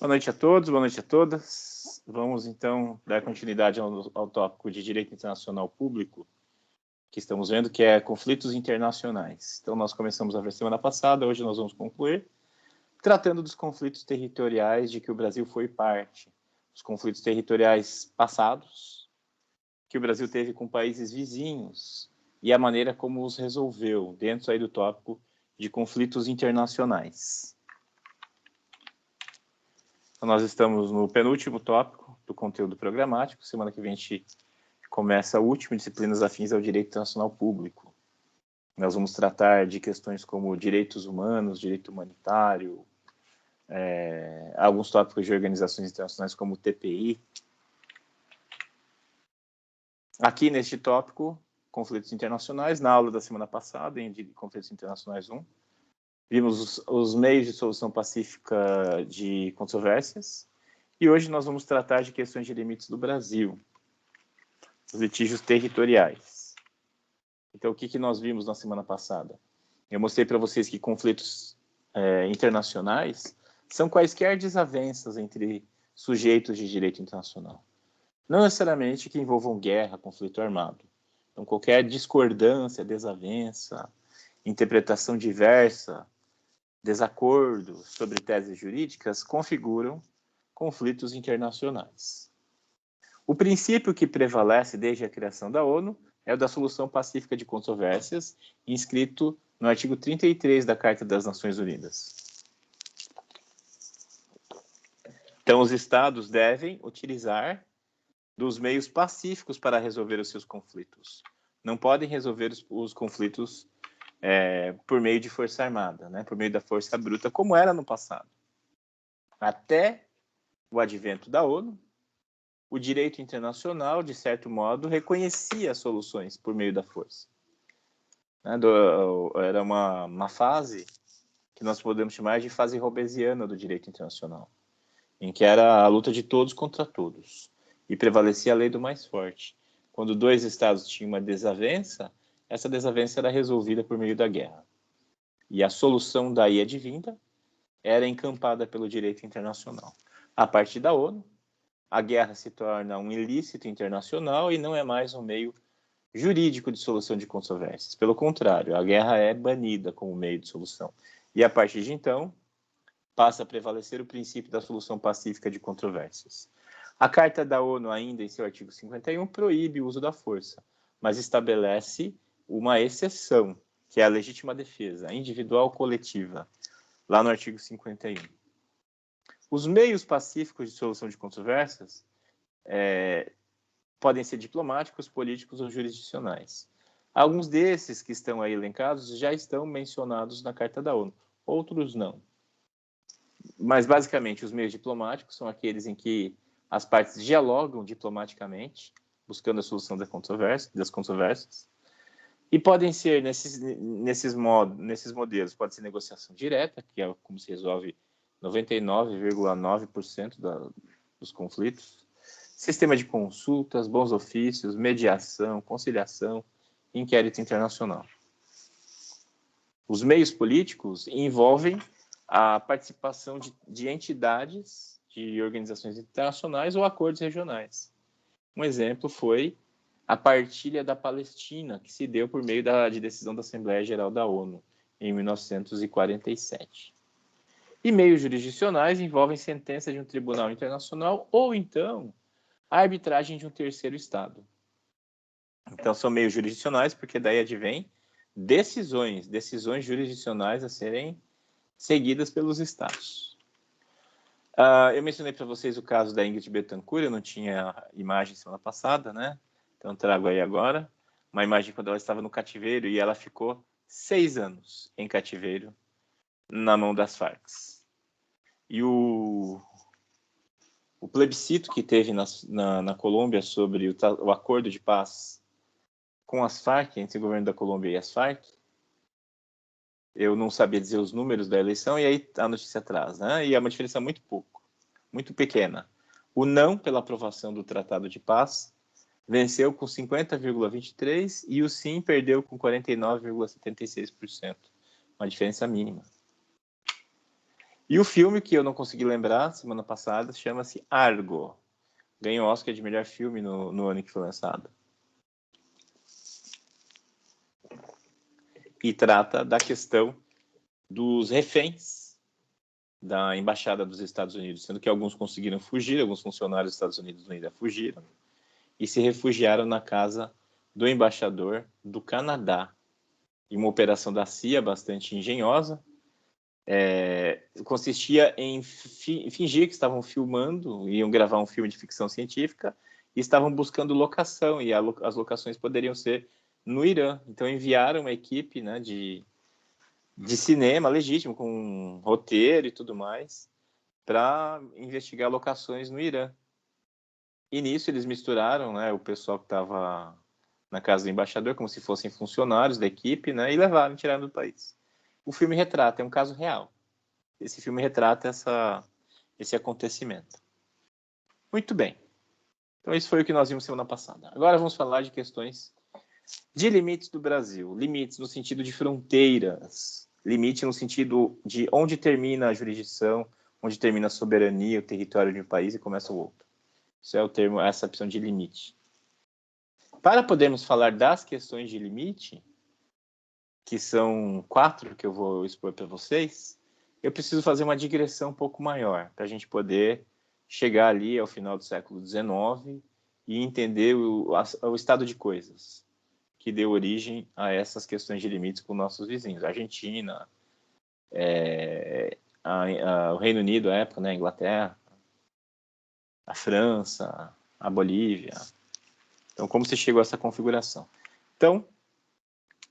Boa noite a todos, boa noite a todas. Vamos, então, dar continuidade ao tópico de Direito Internacional Público, que estamos vendo, que é conflitos internacionais. Então, nós começamos a ver semana passada, hoje nós vamos concluir, tratando dos conflitos territoriais de que o Brasil foi parte. Os conflitos territoriais passados, que o Brasil teve com países vizinhos, e a maneira como os resolveu, dentro aí do tópico de conflitos internacionais. Então, nós estamos no penúltimo tópico do conteúdo programático. Semana que vem a gente começa a última, disciplinas afins ao direito internacional público. Nós vamos tratar de questões como direitos humanos, direito humanitário, alguns tópicos de organizações internacionais como o TPI. Aqui neste tópico, conflitos internacionais, na aula da semana passada, em Conflitos Internacionais 1, vimos os meios de solução pacífica de controvérsias, e hoje nós vamos tratar de questões de limites do Brasil, os litígios territoriais. Então, o que nós vimos na semana passada? Eu mostrei para vocês que conflitos internacionais são quaisquer desavenças entre sujeitos de direito internacional. Não necessariamente que envolvam guerra, conflito armado. Então, qualquer discordância, desavença, interpretação diversa, desacordo sobre teses jurídicas configuram conflitos internacionais. O princípio que prevalece desde a criação da ONU é o da solução pacífica de controvérsias, inscrito no artigo 33 da Carta das Nações Unidas. Então, os Estados devem utilizar dos meios pacíficos para resolver os seus conflitos. Não podem resolver os conflitos por meio de força armada, né? Por meio da força bruta, como era no passado. Até o advento da ONU, o direito internacional, de certo modo, reconhecia soluções por meio da força. Era uma fase que nós podemos chamar de fase robesiana do direito internacional, em que era a luta de todos contra todos, e prevalecia a lei do mais forte. Quando dois estados tinham uma desavença, essa desavença era resolvida por meio da guerra. E a solução daí advinda era encampada pelo direito internacional. A partir da ONU, a guerra se torna um ilícito internacional e não é mais um meio jurídico de solução de controvérsias. Pelo contrário, a guerra é banida como meio de solução. E a partir de então, passa a prevalecer o princípio da solução pacífica de controvérsias. A Carta da ONU, ainda em seu artigo 51, proíbe o uso da força, mas estabelece uma exceção, que é a legítima defesa, individual ou coletiva, lá no artigo 51. Os meios pacíficos de solução de controvérsias podem ser diplomáticos, políticos ou jurisdicionais. Alguns desses que estão aí elencados já estão mencionados na Carta da ONU, outros não. Mas, basicamente, os meios diplomáticos são aqueles em que as partes dialogam diplomaticamente, buscando a solução das controvérsias. E podem ser, nesses modelos, pode ser negociação direta, que é como se resolve 99,9% dos conflitos, sistema de consultas, bons ofícios, mediação, conciliação, inquérito internacional. Os meios políticos envolvem a participação de entidades, de organizações internacionais ou acordos regionais. Um exemplo foi a partilha da Palestina, que se deu por meio de decisão da Assembleia Geral da ONU, em 1947. E meios jurisdicionais envolvem sentença de um tribunal internacional ou, então, a arbitragem de um terceiro Estado. Então, são meios jurisdicionais porque daí advém decisões jurisdicionais a serem seguidas pelos Estados. Eu mencionei para vocês o caso da Ingrid Betancourt, eu não tinha imagem semana passada, né? Então trago aí agora uma imagem quando ela estava no cativeiro e ela ficou 6 anos em cativeiro na mão das Farc. E o plebiscito que teve na Colômbia sobre o acordo de paz com as Farc, entre o governo da Colômbia e as Farc, eu não sabia dizer os números da eleição, e aí a notícia traz, né? E é uma diferença muito pequena. O não pela aprovação do Tratado de Paz venceu com 50,23% e o sim perdeu com 49,76%. Uma diferença mínima. E o filme que eu não consegui lembrar semana passada chama-se Argo. Ganhou Oscar de melhor filme no ano que foi lançado. E trata da questão dos reféns da Embaixada dos Estados Unidos, sendo que alguns conseguiram fugir, alguns funcionários dos Estados Unidos ainda fugiram, e se refugiaram na casa do embaixador do Canadá. Em uma operação da CIA bastante engenhosa, consistia em fingir que estavam filmando, iam gravar um filme de ficção científica, e estavam buscando locação, e as locações poderiam ser no Irã. Então enviaram uma equipe, né, de cinema legítimo, com roteiro e tudo mais, para investigar locações no Irã. E nisso eles misturaram, né, o pessoal que estava na casa do embaixador, como se fossem funcionários da equipe, né, e levaram, tiraram do país. O filme retrata, é um caso real. Esse filme retrata esse acontecimento. Muito bem. Então, isso foi o que nós vimos semana passada. Agora vamos falar de questões de limites do Brasil. Limites no sentido de fronteiras. Limite no sentido de onde termina a jurisdição, onde termina a soberania, o território de um país e começa o outro. Isso é o termo, essa opção de limite. Para podermos falar das questões de limite, que são 4 que eu vou expor para vocês, eu preciso fazer uma digressão um pouco maior, para a gente poder chegar ali ao final do século XIX e entender o estado de coisas que deu origem a essas questões de limites com nossos vizinhos. A Argentina, o Reino Unido, à época, né, a Inglaterra, a França, a Bolívia. Então, como se chegou a essa configuração? Então,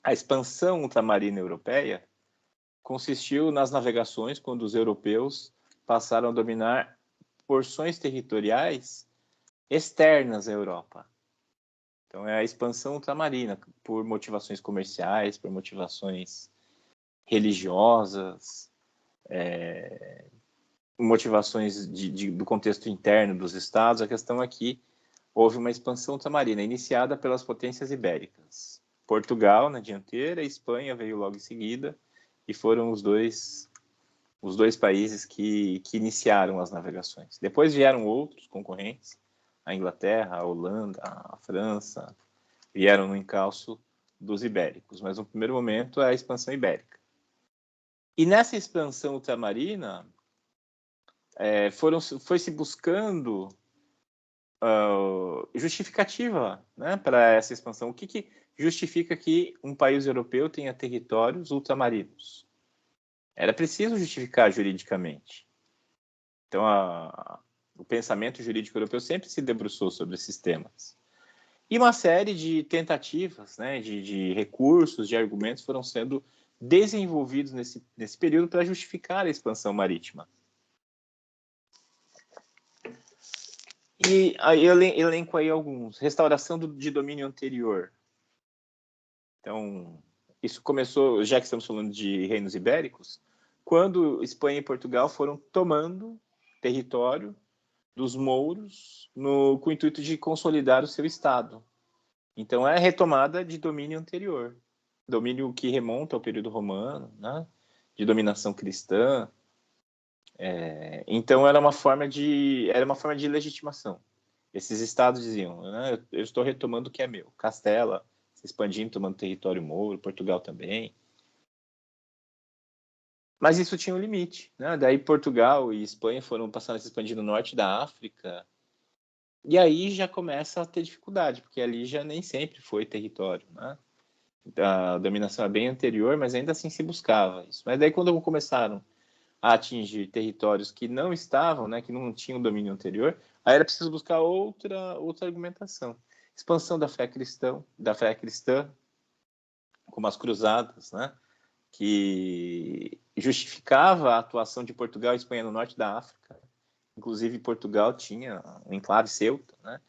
a expansão ultramarina europeia consistiu nas navegações quando os europeus passaram a dominar porções territoriais externas à Europa. Então, é a expansão ultramarina por motivações comerciais, por motivações religiosas, motivações do contexto interno dos estados. A questão aqui, houve uma expansão ultramarina iniciada pelas potências ibéricas. Portugal na dianteira, Espanha veio logo em seguida, e foram os dois países que iniciaram as navegações. Depois vieram outros concorrentes, a Inglaterra, a Holanda, a França, vieram no encalço dos ibéricos, mas no primeiro momento é a expansão ibérica. E nessa expansão ultramarina, foi-se buscando justificativa, né, para essa expansão. O que justifica que um país europeu tenha territórios ultramarinos? Era preciso justificar juridicamente. Então, o pensamento jurídico europeu sempre se debruçou sobre esses temas. E uma série de tentativas, né, de recursos, de argumentos foram sendo desenvolvidos nesse período para justificar a expansão marítima. E aí eu elenco aí alguns. Restauração de domínio anterior. Então, isso começou, já que estamos falando de reinos ibéricos, quando Espanha e Portugal foram tomando território dos mouros com o intuito de consolidar o seu Estado. Então, é a retomada de domínio anterior. Domínio que remonta ao período romano, né? De dominação cristã. Então, era uma forma de legitimação. Esses estados diziam, né, eu estou retomando o que é meu. Castela se expandindo, tomando território mouro, Portugal também. Mas isso tinha um limite, né? Daí Portugal e Espanha foram passando a se expandir no norte da África. E aí já começa a ter dificuldade, porque ali já nem sempre foi território, né? A dominação é bem anterior, mas ainda assim se buscava isso. Mas daí quando começaram a atingir territórios que não estavam, né, que não tinham domínio anterior, aí era preciso buscar outra argumentação. Expansão da fé cristã, como as cruzadas, né, que justificava a atuação de Portugal e Espanha no norte da África. Inclusive Portugal tinha um enclave Ceuta, né,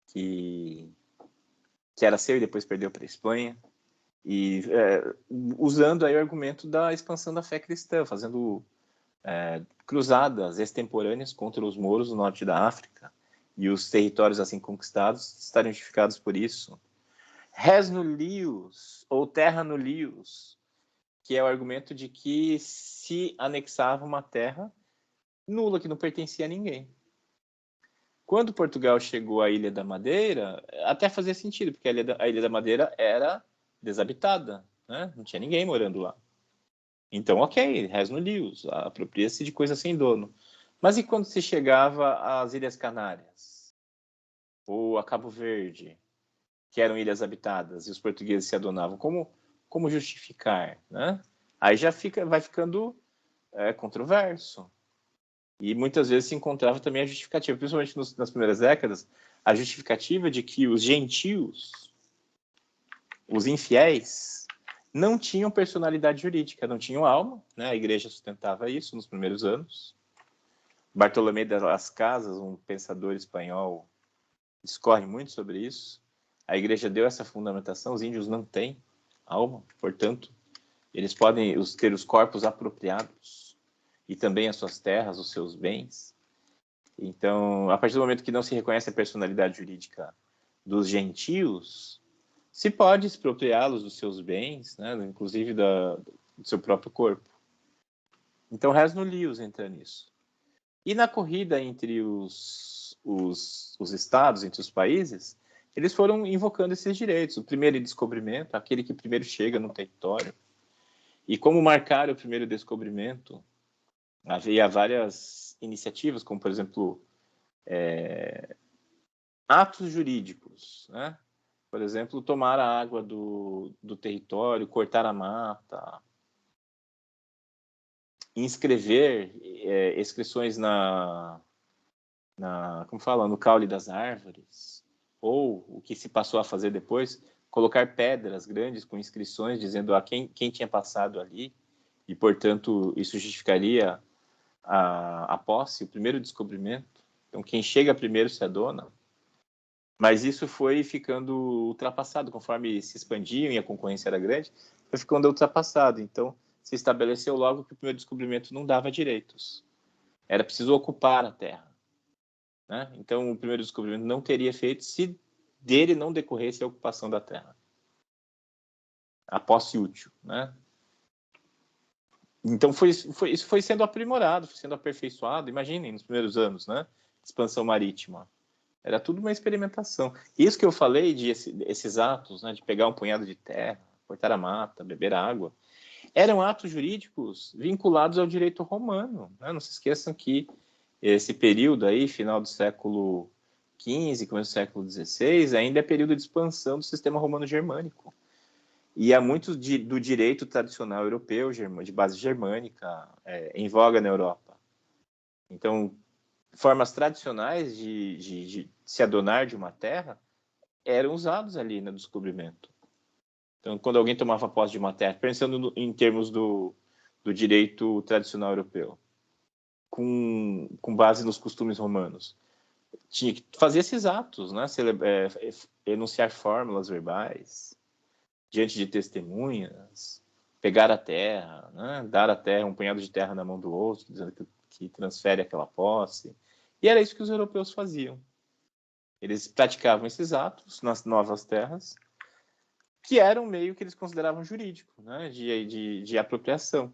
que era seu e depois perdeu para a Espanha, e usando aí o argumento da expansão da fé cristã, fazendo cruzadas extemporâneas contra os mouros no norte da África, e os territórios assim conquistados estariam justificados por isso. Res nullius, ou terra nullius, que é o argumento de que se anexava uma terra nula, que não pertencia a ninguém. Quando Portugal chegou à Ilha da Madeira, até fazia sentido, porque a Ilha da Madeira era desabitada, né? Não tinha ninguém morando lá. Então, ok, res nullius, apropria-se de coisa sem dono. Mas e quando se chegava às Ilhas Canárias? Ou a Cabo Verde, que eram ilhas habitadas, e os portugueses se adonavam? Como justificar, né? Aí já vai ficando controverso. E muitas vezes se encontrava também a justificativa, principalmente nas primeiras décadas, a justificativa de que os gentios, os infiéis, não tinham personalidade jurídica, não tinham alma, né? A igreja sustentava isso nos primeiros anos. Bartolomé de las Casas, um pensador espanhol, discorre muito sobre isso. A igreja deu essa fundamentação, os índios não têm alma, portanto, eles podem ter os corpos apropriados e também as suas terras, os seus bens. Então, a partir do momento que não se reconhece a personalidade jurídica dos gentios, se pode expropriá-los dos seus bens, né, inclusive do seu próprio corpo. Então, res nullius entra nisso. E na corrida entre os estados, entre os países, eles foram invocando esses direitos. O primeiro descobrimento, aquele que primeiro chega no território. E como marcar o primeiro descobrimento? Havia várias iniciativas, como, por exemplo, atos jurídicos, né? Por exemplo, tomar a água do território, cortar a mata, inscrever inscrições no caule das árvores, ou o que se passou a fazer depois, colocar pedras grandes com inscrições dizendo a quem tinha passado ali, e, portanto, isso justificaria a posse, o primeiro descobrimento. Então, quem chega primeiro se adona. Mas isso foi ficando ultrapassado, conforme se expandiam e a concorrência era grande, foi ficando ultrapassado. Então, se estabeleceu logo que o primeiro descobrimento não dava direitos. Era preciso ocupar a terra, né? Então, o primeiro descobrimento não teria feito se dele não decorresse a ocupação da terra. A posse útil, né? Então, isso foi sendo aprimorado, foi sendo aperfeiçoado. Imaginem, nos primeiros anos, né? Expansão marítima. Era tudo uma experimentação. Isso que eu falei de esses atos, né? De pegar um punhado de terra, cortar a mata, beber água, eram atos jurídicos vinculados ao direito romano, né? Não se esqueçam que esse período aí, final do século XV, começo do século XVI, ainda é período de expansão do sistema romano-germânico. E há muito do direito tradicional europeu, de base germânica, em voga na Europa. Então, formas tradicionais de se adonar de uma terra eram usados ali no descobrimento. Então, quando alguém tomava posse de uma terra, pensando em termos do direito tradicional europeu, com base nos costumes romanos, tinha que fazer esses atos, né? Enunciar fórmulas verbais diante de testemunhas, pegar a terra, né? Dar a terra, um punhado de terra na mão do outro, dizendo que transfere aquela posse. E era isso que os europeus faziam. Eles praticavam esses atos nas novas terras, que era um meio que eles consideravam jurídico, né? de apropriação.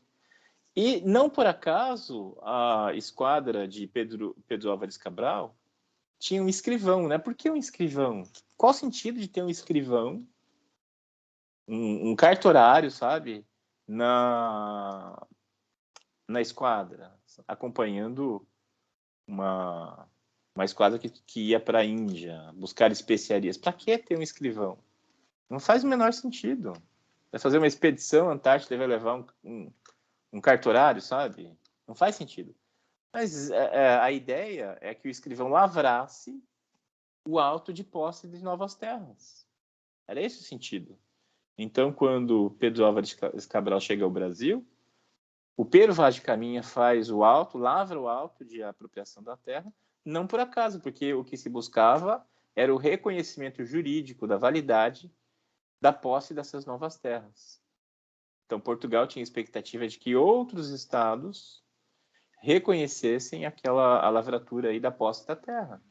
E não por acaso a esquadra de Pedro Álvares Cabral tinha um escrivão, né? Por que um escrivão? Qual o sentido de ter um escrivão, um cartorário, sabe, na esquadra, acompanhando uma esquadra que ia para a Índia buscar especiarias? Para que ter um escrivão? Não faz o menor sentido. Vai fazer uma expedição Antártida e vai levar um cartorário, sabe? Não faz sentido. Mas a ideia é que o escrivão lavrasse o auto de posse de novas terras. Era esse o sentido. Então, quando Pedro Álvares Cabral chega ao Brasil, o Pero Vaz de Caminha faz o auto, lavra o auto de apropriação da terra, não por acaso, porque o que se buscava era o reconhecimento jurídico da validade da posse dessas novas terras. Então, Portugal tinha expectativa de que outros estados reconhecessem a lavratura aí da posse da terra.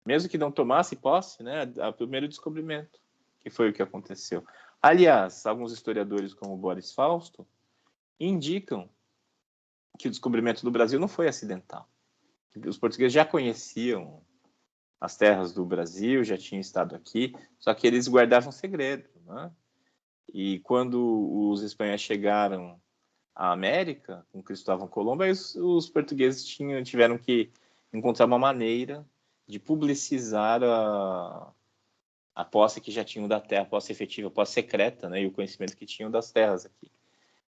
Mesmo que não tomasse posse, né, o primeiro descobrimento, que foi o que aconteceu. Aliás, alguns historiadores, como Boris Fausto, indicam que o descobrimento do Brasil não foi acidental. Os portugueses já conheciam as terras do Brasil, já tinham estado aqui, só que eles guardavam segredo, né? E quando os espanhóis chegaram à América, com Cristóvão Colombo, aí os portugueses tiveram que encontrar uma maneira de publicizar a posse que já tinham da terra, a posse efetiva, a posse secreta, né? E o conhecimento que tinham das terras aqui.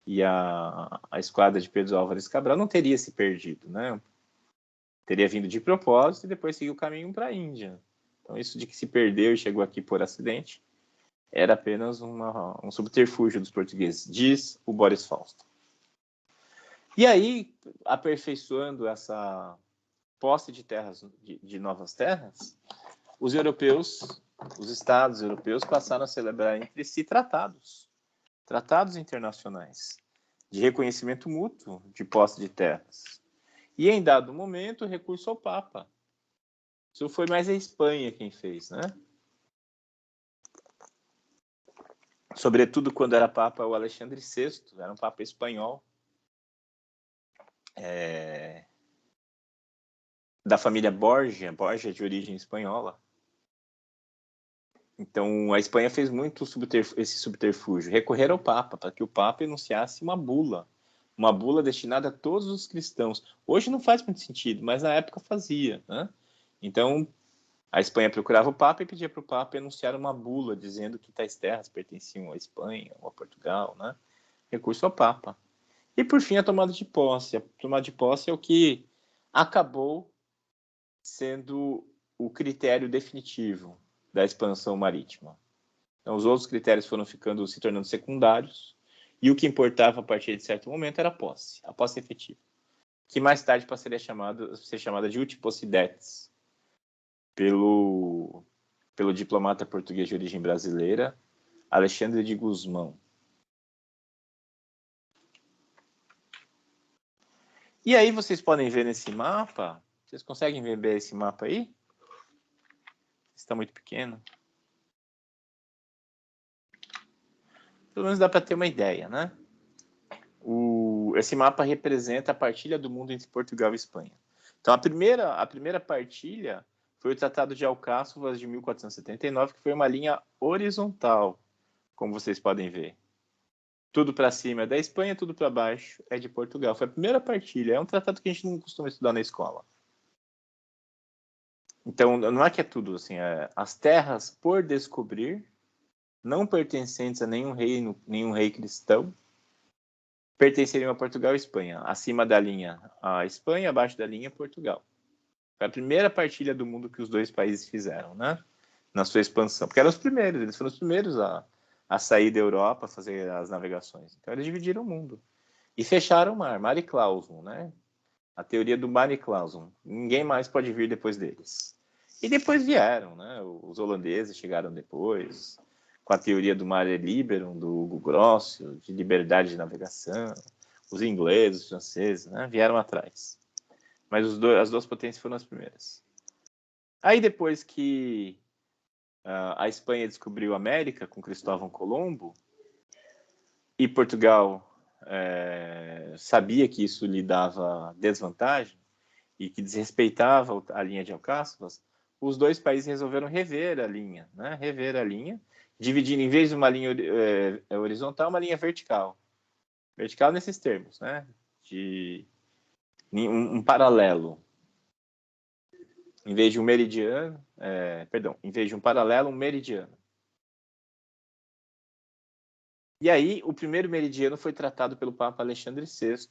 E a esquadra de Pedro Álvares Cabral não teria se perdido, né? Teria vindo de propósito e depois seguiu o caminho para a Índia. Então, isso de que se perdeu e chegou aqui por acidente era apenas um subterfúgio dos portugueses, diz o Boris Fausto. E aí, aperfeiçoando essa posse de terras, de novas terras, os europeus, os estados europeus passaram a celebrar entre si tratados internacionais de reconhecimento mútuo de posse de terras. E em dado momento, recurso ao Papa. Isso foi mais a Espanha quem fez, né? Sobretudo quando era Papa o Alexandre VI, era um Papa espanhol, da família Borgia de origem espanhola. Então, a Espanha fez muito esse subterfúgio, recorrer ao Papa, para que o Papa enunciasse uma bula destinada a todos os cristãos. Hoje não faz muito sentido, mas na época fazia, né? Então, a Espanha procurava o Papa e pedia para o Papa enunciar uma bula dizendo que tais terras pertenciam à Espanha ou a Portugal, né? Recurso ao Papa. E, por fim, a tomada de posse. A tomada de posse é o que acabou sendo o critério definitivo da expansão marítima. Então, os outros critérios foram se tornando secundários, e o que importava a partir de certo momento era a posse efetiva, que mais tarde passaria a ser chamada de Utiposidetes, pelo diplomata português de origem brasileira, Alexandre de Gusmão. E aí vocês podem ver nesse mapa, vocês conseguem ver esse mapa aí? Está muito pequeno. Pelo menos dá para ter uma ideia, né? Esse mapa representa a partilha do mundo entre Portugal e Espanha. Então, a primeira partilha foi o Tratado de Alcáçovas de 1479, que foi uma linha horizontal, como vocês podem ver. Tudo para cima é da Espanha, tudo para baixo é de Portugal. Foi a primeira partilha. É um tratado que a gente não costuma estudar na escola. Então, não é que é tudo assim. As terras por descobrir, não pertencentes a nenhum rei cristão, pertenceriam a Portugal e Espanha. Acima da linha, a Espanha, abaixo da linha, Portugal. Foi a primeira partilha do mundo que os dois países fizeram, né? Na sua expansão. Porque eram os primeiros, eles foram os primeiros a sair da Europa, a fazer as navegações. Então, eles dividiram o mundo. E fecharam o mar, mare clausum, né? A teoria do mare clausum. Ninguém mais pode vir depois deles. E depois vieram, né? Os holandeses chegaram depois, com a teoria do mare liberum, do Hugo Grosso, de liberdade de navegação. Os ingleses, os franceses, né? Vieram atrás. Mas as duas potências foram as primeiras. Aí depois que a Espanha descobriu a América com Cristóvão Colombo, e Portugal sabia que isso lhe dava desvantagem e que desrespeitava a linha de Alcáçovas, os dois países resolveram rever a linha, né? Dividindo, em vez de uma linha horizontal, uma linha vertical. Vertical nesses termos, né? De um paralelo. Em vez de um meridiano, em vez de um paralelo, um meridiano. E aí, o primeiro meridiano foi tratado pelo Papa Alexandre VI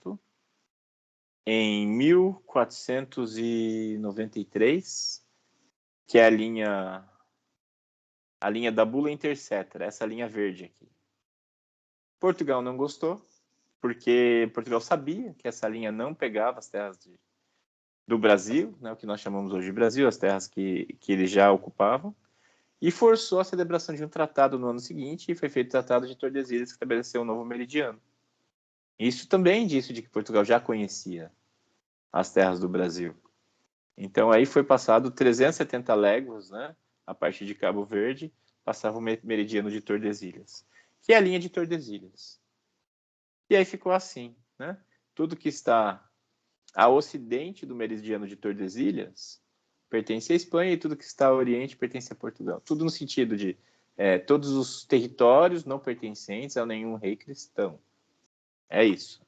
em 1493, que é a linha da Bula Intercetera, essa linha verde aqui. Portugal não gostou, porque Portugal sabia que essa linha não pegava as terras do Brasil, né, o que nós chamamos hoje de Brasil, as terras que eles já ocupavam, e forçou a celebração de um tratado no ano seguinte, e foi feito o Tratado de Tordesilhas, que estabeleceu um novo meridiano. Isso também disse de que Portugal já conhecia as terras do Brasil. Então, aí foi passado 370 léguas, né, a partir de Cabo Verde, passava o meridiano de Tordesilhas. que é a linha de Tordesilhas. E aí ficou assim, né? Tudo que está a ocidente do meridiano de Tordesilhas pertence à Espanha e tudo que está a oriente pertence a Portugal. Tudo no sentido de todos os territórios não pertencentes a nenhum rei cristão. É isso.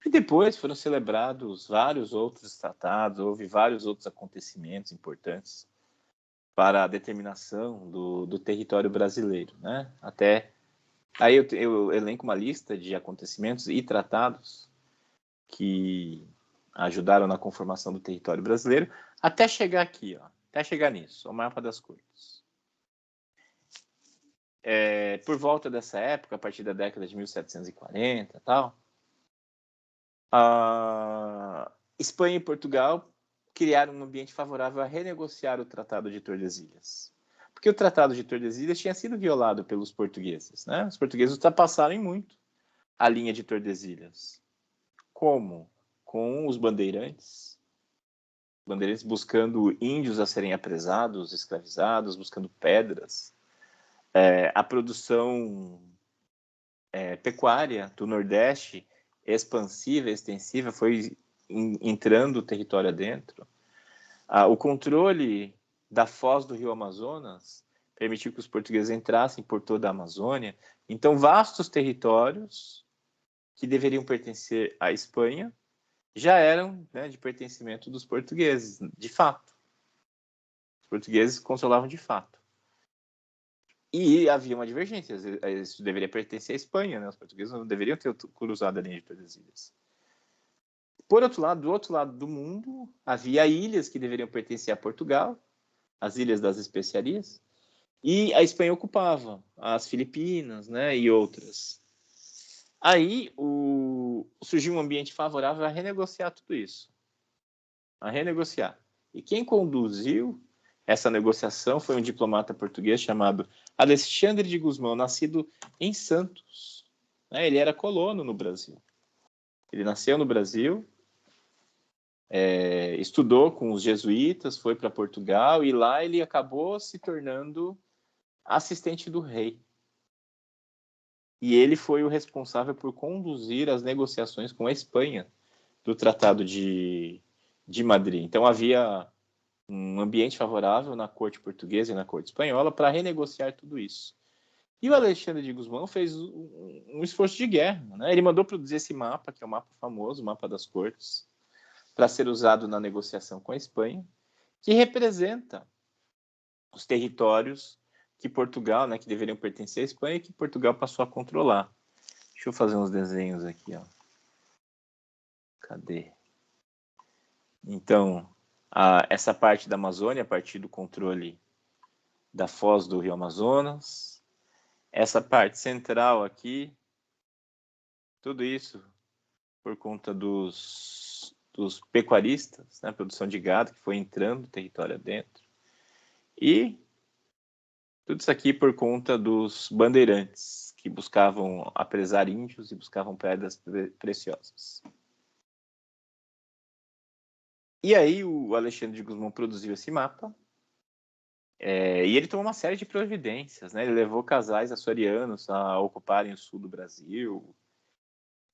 E depois foram celebrados vários outros tratados, houve vários outros acontecimentos importantes para a determinação do território brasileiro, né? Até aí eu elenco uma lista de acontecimentos e tratados que ajudaram na conformação do território brasileiro, até chegar aqui, ó, até chegar nisso, o mapa das cortes. Por volta dessa época, a partir da década de 1740 e tal, a Espanha e Portugal criaram um ambiente favorável a renegociar o Tratado de Tordesilhas. Porque o Tratado de Tordesilhas tinha sido violado pelos portugueses, né? Os portugueses ultrapassaram em muito a linha de Tordesilhas. Como? Com os bandeirantes buscando índios a serem apresados, escravizados, buscando pedras. A produção pecuária do Nordeste, expansiva, extensiva, foi entrando o território adentro. O controle da foz do rio Amazonas permitiu que os portugueses entrassem por toda a Amazônia. Então, vastos territórios que deveriam pertencer à Espanha já eram, né, de pertencimento dos portugueses, de fato. Os portugueses controlavam de fato. E havia uma divergência. Isso deveria pertencer à Espanha, né? Os portugueses não deveriam ter cruzado a linha de Tordesilhas. Por outro lado, do outro lado do mundo, havia ilhas que deveriam pertencer a Portugal, as Ilhas das Especiarias, e a Espanha ocupava as Filipinas, né, e outras. Aí surgiu um ambiente favorável a renegociar tudo isso. A renegociar. E quem conduziu essa negociação foi um diplomata português chamado Alexandre de Gusmão, nascido em Santos. Ele era colono no Brasil. Ele nasceu no Brasil, estudou com os jesuítas, foi para Portugal e lá ele acabou se tornando assistente do rei. E ele foi o responsável por conduzir as negociações com a Espanha do Tratado de Madrid. Então havia um ambiente favorável na corte portuguesa e na corte espanhola para renegociar tudo isso. E o Alexandre de Gusmão fez um esforço de guerra, né? Ele mandou produzir esse mapa, que é o mapa famoso, o mapa das cortes, para ser usado na negociação com a Espanha, que representa os territórios que Portugal, né, que deveriam pertencer à Espanha, e que Portugal passou a controlar. Deixa eu fazer uns desenhos aqui, ó. Cadê? Então, essa parte da Amazônia, a partir do controle da foz do rio Amazonas, essa parte central aqui, tudo isso por conta dos pecuaristas, né, produção de gado que foi entrando no território adentro, e tudo isso aqui por conta dos bandeirantes que buscavam apresar índios e buscavam pedras preciosas. E aí o Alexandre de Gusmão produziu esse mapa, e ele tomou uma série de providências, né? Ele levou casais açorianos a ocuparem o sul do Brasil,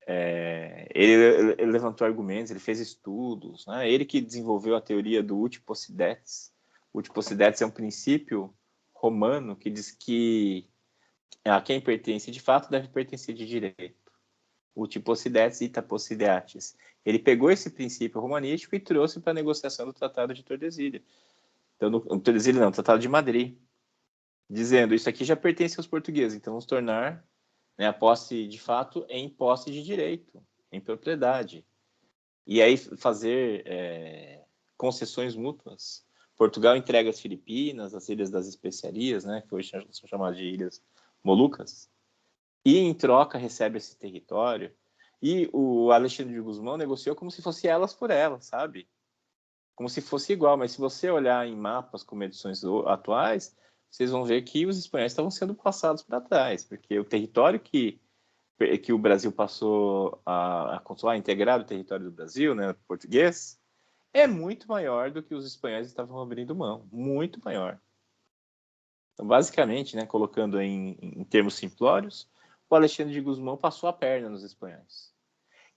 ele levantou argumentos, ele fez estudos, né? Ele que desenvolveu a teoria do uti possidetis. O uti possidetis é um princípio romano que diz que a quem pertence de fato deve pertencer de direito. Uti possidetis ita possideatis. Ele pegou esse princípio romanístico e trouxe para a negociação do Tratado de Tordesilhas. Então, no Tratado de Madrid, dizendo isso aqui já pertence aos portugueses, então vamos tornar, né, a posse de fato em posse de direito, em propriedade. E aí fazer concessões mútuas. Portugal entrega as Filipinas, as Ilhas das Especiarias, né, que hoje são chamadas de Ilhas Molucas, e em troca recebe esse território. E o Alexandre de Gusmão negociou como se fosse elas por elas, sabe? Como se fosse igual, mas se você olhar em mapas com medições atuais, vocês vão ver que os espanhóis estavam sendo passados para trás, porque o território que o Brasil passou a controlar, integrar o território do Brasil, né, português, é muito maior do que os espanhóis estavam abrindo mão, muito maior. Então, basicamente, né, colocando em termos simplórios, o Alexandre de Gusmão passou a perna nos espanhóis.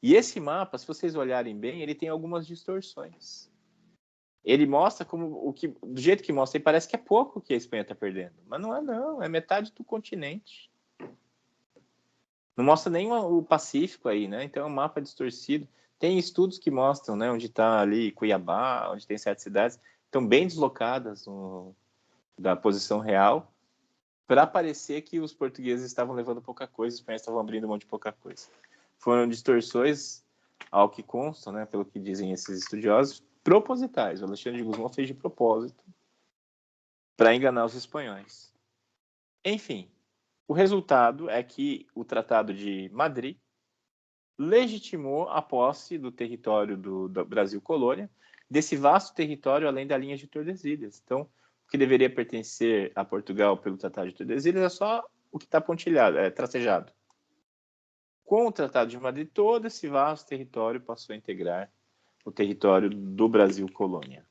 E esse mapa, se vocês olharem bem, ele tem algumas distorções. Ele mostra do jeito que mostra, ele parece que é pouco que a Espanha está perdendo. Mas não é não, é metade do continente. Não mostra nem o Pacífico aí, né? Então é um mapa distorcido. Tem estudos que mostram, né, onde está ali Cuiabá, onde tem certas cidades, estão bem deslocadas da posição real, para parecer que os portugueses estavam levando pouca coisa, os espanhóis estavam abrindo mão de pouca coisa. Foram distorções, ao que consta, né, pelo que dizem esses estudiosos, propositais. O Alexandre de Gusmão fez de propósito para enganar os espanhóis. Enfim, o resultado é que o Tratado de Madrid legitimou a posse do território do Brasil colônia, desse vasto território além da linha de Tordesilhas. Então, o que deveria pertencer a Portugal pelo Tratado de Tordesilhas é só o que está pontilhado, tracejado. Com o Tratado de Madrid, todo esse vasto território passou a integrar o território do Brasil colônia.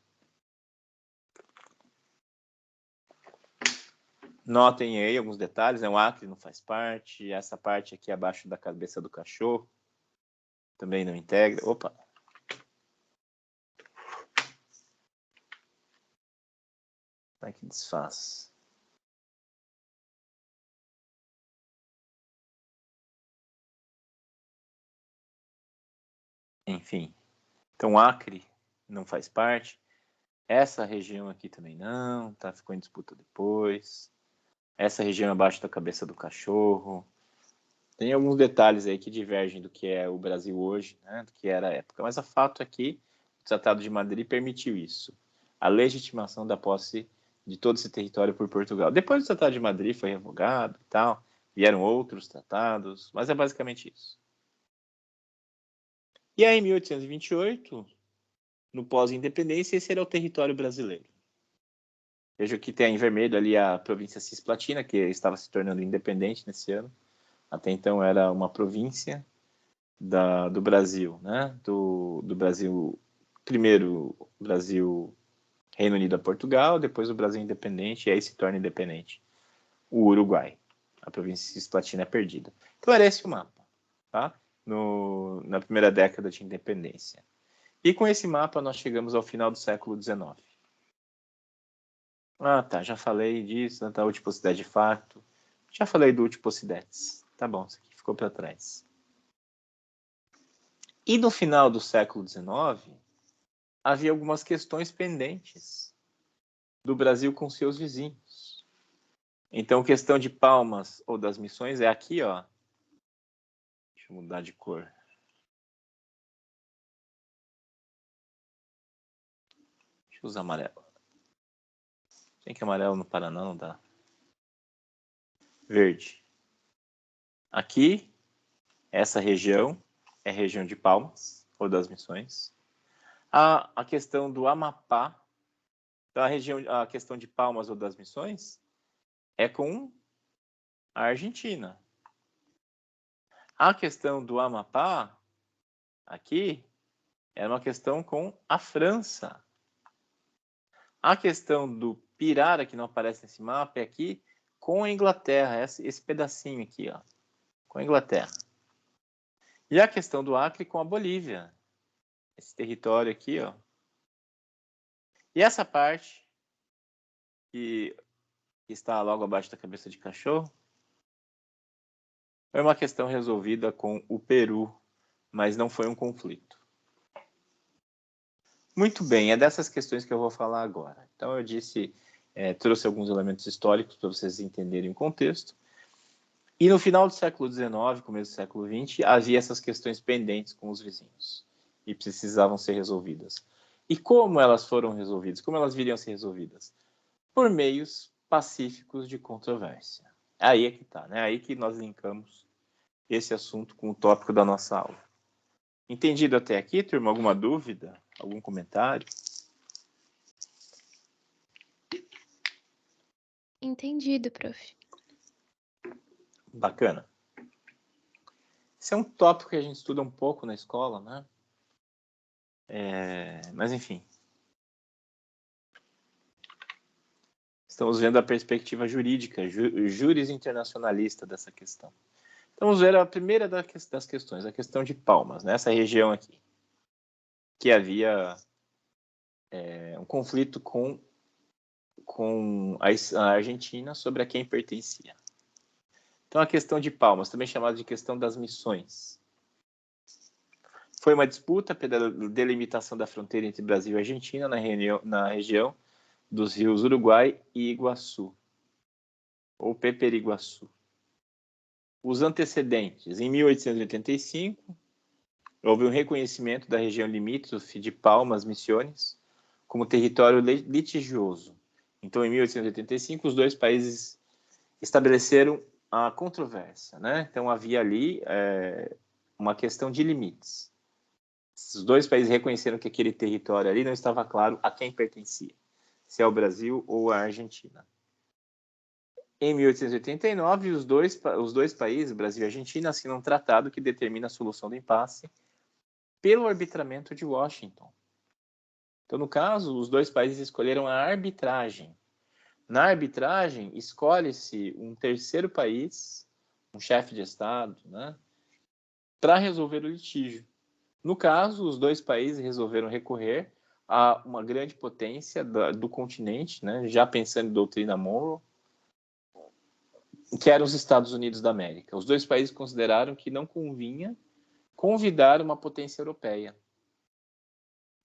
Notem aí alguns detalhes, né? O Acre não faz parte, essa parte aqui abaixo da cabeça do cachorro também não integra. Opa! Como é que desfaz? Enfim, então Acre não faz parte. Essa região aqui também não, tá? Ficou em disputa depois. Essa região abaixo da cabeça do cachorro. Tem alguns detalhes aí que divergem do que é o Brasil hoje, né? Do que era a época. Mas o fato é que o Tratado de Madrid permitiu isso. A legitimação da posse de todo esse território por Portugal. Depois do Tratado de Madrid foi revogado e tal. Vieram outros tratados, mas é basicamente isso. E aí, em 1828, no pós-independência, esse era o território brasileiro. Veja que tem em vermelho ali a província Cisplatina, que estava se tornando independente nesse ano. Até então era uma província do Brasil, né? Do Brasil, primeiro Brasil, Reino Unido a Portugal, depois o Brasil independente, e aí se torna independente. O Uruguai. A província Cisplatina é perdida. Então era esse o mapa, tá? Na primeira década de independência. E com esse mapa nós chegamos ao final do século XIX. Ah, tá, já falei disso, da utipocidade de facto. Já falei do utiposidetes. Tá bom, isso aqui ficou para trás. E no final do século XIX, havia algumas questões pendentes do Brasil com seus vizinhos. Então, questão de Palmas ou das Missões é aqui, ó. Deixa eu mudar de cor. Deixa eu usar amarelo. Tem que amarelo no Paraná não dá. Verde. Aqui, essa região é a região de Palmas ou das Missões. A questão do Amapá, a questão de Palmas ou das Missões, é com a Argentina. A questão do Amapá, aqui, é uma questão com a França. A questão do Pirara, que não aparece nesse mapa, é aqui com a Inglaterra, esse pedacinho aqui, ó, com a Inglaterra. E a questão do Acre com a Bolívia, esse território aqui, ó. E essa parte, que está logo abaixo da cabeça de cachorro, foi uma questão resolvida com o Peru, mas não foi um conflito. Muito bem, é dessas questões que eu vou falar agora. Então eu disse, trouxe alguns elementos históricos para vocês entenderem o contexto. E no final do século XIX, começo do século XX, havia essas questões pendentes com os vizinhos e precisavam ser resolvidas. E como elas foram resolvidas? Como elas viriam a ser resolvidas? Por meios pacíficos de controvérsia. Aí é que tá, né? Aí que nós linkamos esse assunto com o tópico da nossa aula. Entendido até aqui, turma? Alguma dúvida? Algum comentário? Entendido, prof. Bacana. Esse é um tópico que a gente estuda um pouco na escola, né? Mas, enfim. Estamos vendo a perspectiva jurídica, juris internacionalista dessa questão. Então, vamos ver a primeira das questões, a questão de Palmas, nessa região aqui, que havia um conflito com a Argentina sobre a quem pertencia. Então, a questão de Palmas, também chamada de questão das missões, foi uma disputa pela delimitação da fronteira entre Brasil e Argentina na região dos rios Uruguai e Iguaçu, ou Peperiguaçu. Os antecedentes, em 1885, houve um reconhecimento da região limítrofe de Palmas Misiones como território litigioso. Então, em 1885, os dois países estabeleceram a controvérsia, né? Então, havia ali uma questão de limites. Os dois países reconheceram que aquele território ali não estava claro a quem pertencia, se é o Brasil ou a Argentina. Em 1889, os dois países, Brasil e Argentina, assinam um tratado que determina a solução do impasse pelo arbitramento de Washington. Então, no caso, os dois países escolheram a arbitragem. Na arbitragem, escolhe-se um terceiro país, um chefe de Estado, né, para resolver o litígio. No caso, os dois países resolveram recorrer a uma grande potência do continente, né, já pensando em doutrina Monroe, que eram os Estados Unidos da América. Os dois países consideraram que não convinha convidar uma potência europeia.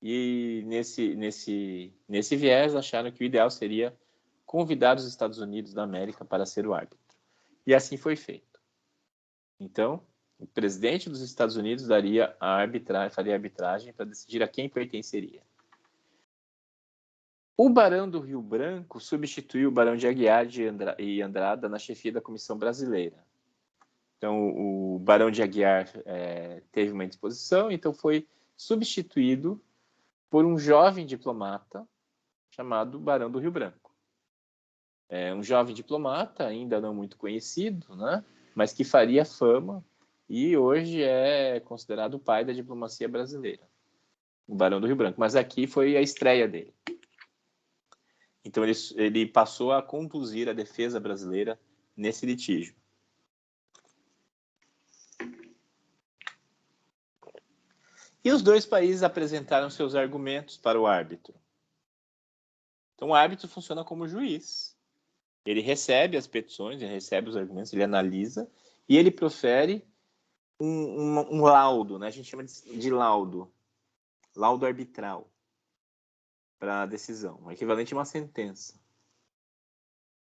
E nesse viés acharam que o ideal seria convidar os Estados Unidos da América para ser o árbitro. E assim foi feito. Então, o presidente dos Estados Unidos faria a arbitragem para decidir a quem pertenceria. O Barão do Rio Branco substituiu o Barão de Aguiar e Andrada na chefia da Comissão Brasileira. Então, o Barão de Aguiar teve uma indisposição, então foi substituído por um jovem diplomata chamado Barão do Rio Branco. Um jovem diplomata, ainda não muito conhecido, né? Mas que faria fama e hoje é considerado o pai da diplomacia brasileira, o Barão do Rio Branco. Mas aqui foi a estreia dele. Então, ele passou a conduzir a defesa brasileira nesse litígio. E os dois países apresentaram seus argumentos para o árbitro. Então, o árbitro funciona como juiz. Ele recebe as petições, ele recebe os argumentos, ele analisa e ele profere um laudo, né? A gente chama de laudo arbitral para a decisão, o equivalente a uma sentença.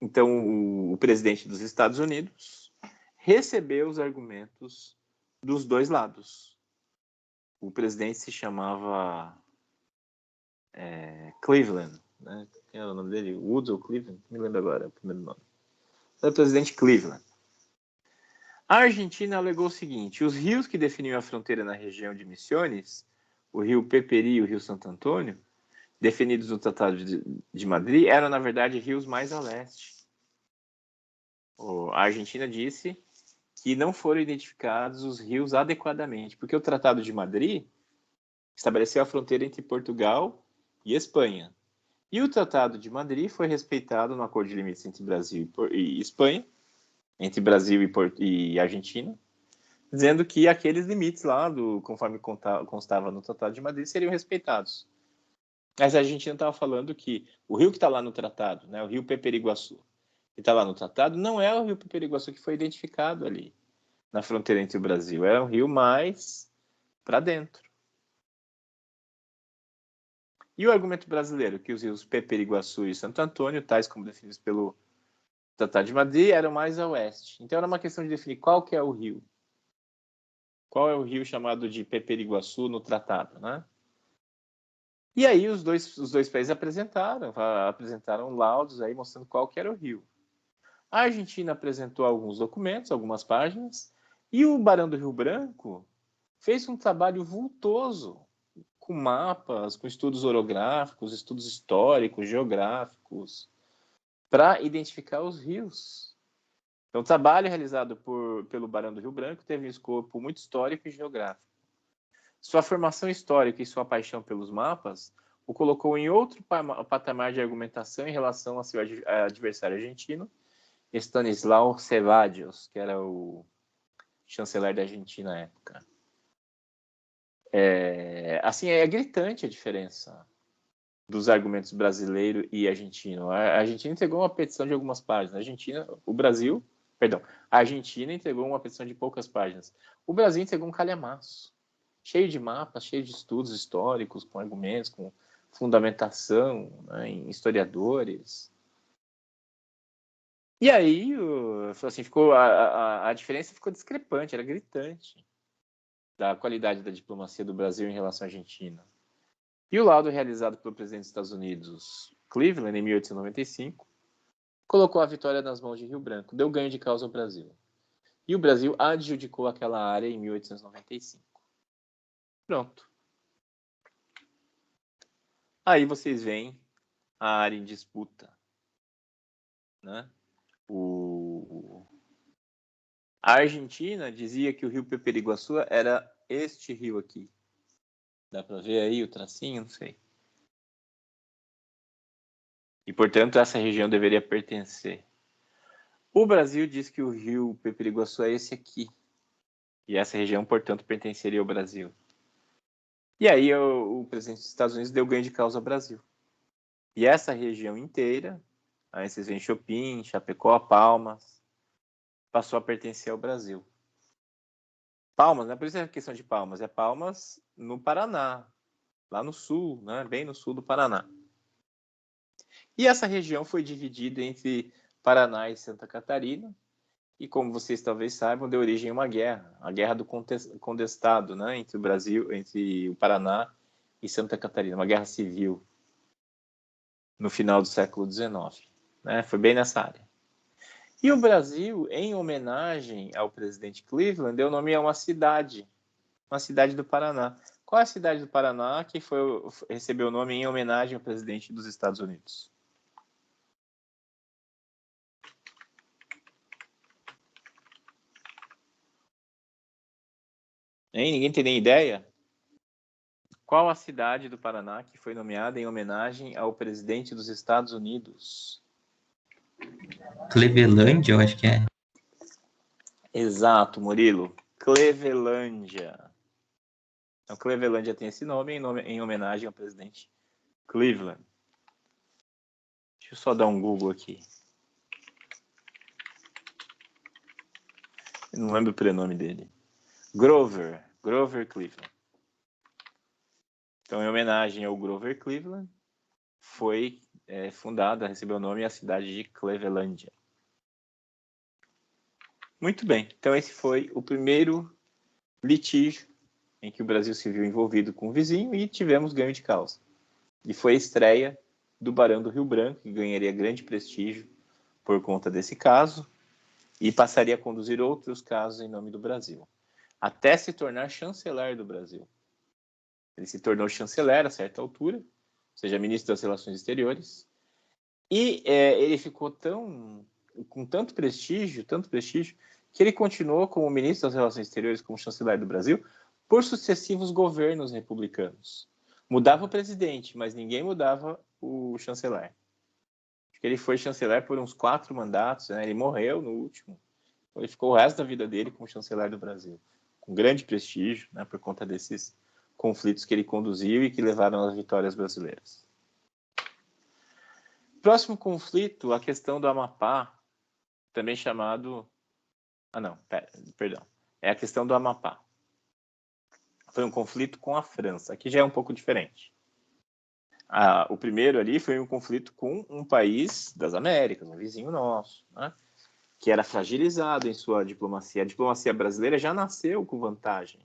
Então, o presidente dos Estados Unidos recebeu os argumentos dos dois lados. O presidente se chamava Cleveland, né? Quem era o nome dele? Woods ou Cleveland? Não me lembro agora o primeiro nome. Era o presidente Cleveland. A Argentina alegou o seguinte: os rios que definiam a fronteira na região de Misiones, o rio Peperi e o rio Santo Antônio, definidos no Tratado de Madrid, eram, na verdade, rios mais a leste. A Argentina disse que não foram identificados os rios adequadamente, porque o Tratado de Madrid estabeleceu a fronteira entre Portugal e Espanha. E o Tratado de Madrid foi respeitado no Acordo de Limites entre Brasil e Espanha, entre Brasil e Argentina, dizendo que aqueles limites lá, conforme constava no Tratado de Madrid, seriam respeitados. Mas a Argentina estava falando que o rio que está lá no tratado, né, o rio Peperiguaçu, que está lá no tratado, não é o rio Peperiguaçu que foi identificado ali na fronteira entre o Brasil. Era um rio mais para dentro. E o argumento brasileiro, que os rios Peperiguaçu e Santo Antônio, tais como definidos pelo Tratado de Madrid, eram mais a oeste. Então era uma questão de definir qual que é o rio. Qual é o rio chamado de Peperiguaçu no tratado, né? E aí os dois países apresentaram laudos aí mostrando qual que era o rio. A Argentina apresentou alguns documentos, algumas páginas, e o Barão do Rio Branco fez um trabalho vultoso, com mapas, com estudos orográficos, estudos históricos, geográficos, para identificar os rios. Então, o trabalho realizado pelo Barão do Rio Branco teve um escopo muito histórico e geográfico. Sua formação histórica e sua paixão pelos mapas o colocou em outro patamar de argumentação em relação a seu adversário argentino, Stanislao Ceballos, que era o chanceler da Argentina na época. Assim, é gritante a diferença dos argumentos brasileiro e argentino. A Argentina entregou uma petição de algumas páginas. A Argentina entregou uma petição de poucas páginas. O Brasil entregou um calhamaço, cheio de mapas, cheio de estudos históricos, com argumentos, com fundamentação, né, em historiadores. E aí, assim, a diferença ficou discrepante, era gritante da qualidade da diplomacia do Brasil em relação à Argentina. E o laudo realizado pelo presidente dos Estados Unidos, Cleveland, em 1895, colocou a vitória nas mãos de Rio Branco, deu ganho de causa ao Brasil. E o Brasil adjudicou aquela área em 1895. Pronto. Aí vocês veem a área em disputa, né? A Argentina dizia que o rio Peperiguaçu era este rio aqui. Dá para ver aí o tracinho? Não sei. E, portanto, essa região deveria pertencer. O Brasil diz que o rio Peperiguaçu é esse aqui. E essa região, portanto, pertenceria ao Brasil. E aí o presidente dos Estados Unidos deu ganho de causa ao Brasil. E essa região inteira, aí vocês veem Chopin, Chapecó, Palmas, passou a pertencer ao Brasil. Palmas, não é por isso é questão de Palmas, é Palmas no Paraná, lá no sul, né? Bem no sul do Paraná. E essa região foi dividida entre Paraná e Santa Catarina, e como vocês talvez saibam, deu origem a uma guerra, a Guerra do Condestado, né? Entre o Brasil, entre o Paraná e Santa Catarina, uma guerra civil no final do século XIX, né? Foi bem nessa área. E o Brasil, em homenagem ao presidente Cleveland, deu nome a uma cidade do Paraná. Qual é a cidade do Paraná que recebeu o nome em homenagem ao presidente dos Estados Unidos? Hein? Ninguém tem nem ideia? Qual a cidade do Paraná que foi nomeada em homenagem ao presidente dos Estados Unidos? Cleveland, eu acho que é. Exato, Murilo. Clevelândia. Então, Clevelândia tem esse nome em homenagem ao presidente Cleveland. Deixa eu só dar um Google aqui. Eu não lembro o prenome dele. Grover Cleveland. Então, em homenagem ao Grover Cleveland, foi fundada, recebeu o nome a cidade de Clevelândia. Muito bem. Então, esse foi o primeiro litígio em que o Brasil se viu envolvido com o vizinho e tivemos ganho de causa. E foi a estreia do Barão do Rio Branco, que ganharia grande prestígio por conta desse caso e passaria a conduzir outros casos em nome do Brasil, até se tornar chanceler do Brasil. Ele se tornou chanceler a certa altura, ou seja, ministro das Relações Exteriores, e ele ficou com tanto prestígio, que ele continuou como ministro das Relações Exteriores, como chanceler do Brasil, por sucessivos governos republicanos. Mudava o presidente, mas ninguém mudava o chanceler. Acho que ele foi chanceler por uns 4 mandatos, né? Ele morreu no último. Ele ficou o resto da vida dele como chanceler do Brasil, com grande prestígio, né, por conta desses conflitos que ele conduziu e que levaram às vitórias brasileiras. Próximo conflito, a questão do Amapá, também chamado... É a questão do Amapá. Foi um conflito com a França. Aqui já é um pouco diferente. O primeiro ali foi um conflito com um país das Américas, um vizinho nosso, né, que era fragilizado em sua diplomacia. A diplomacia brasileira já nasceu com vantagem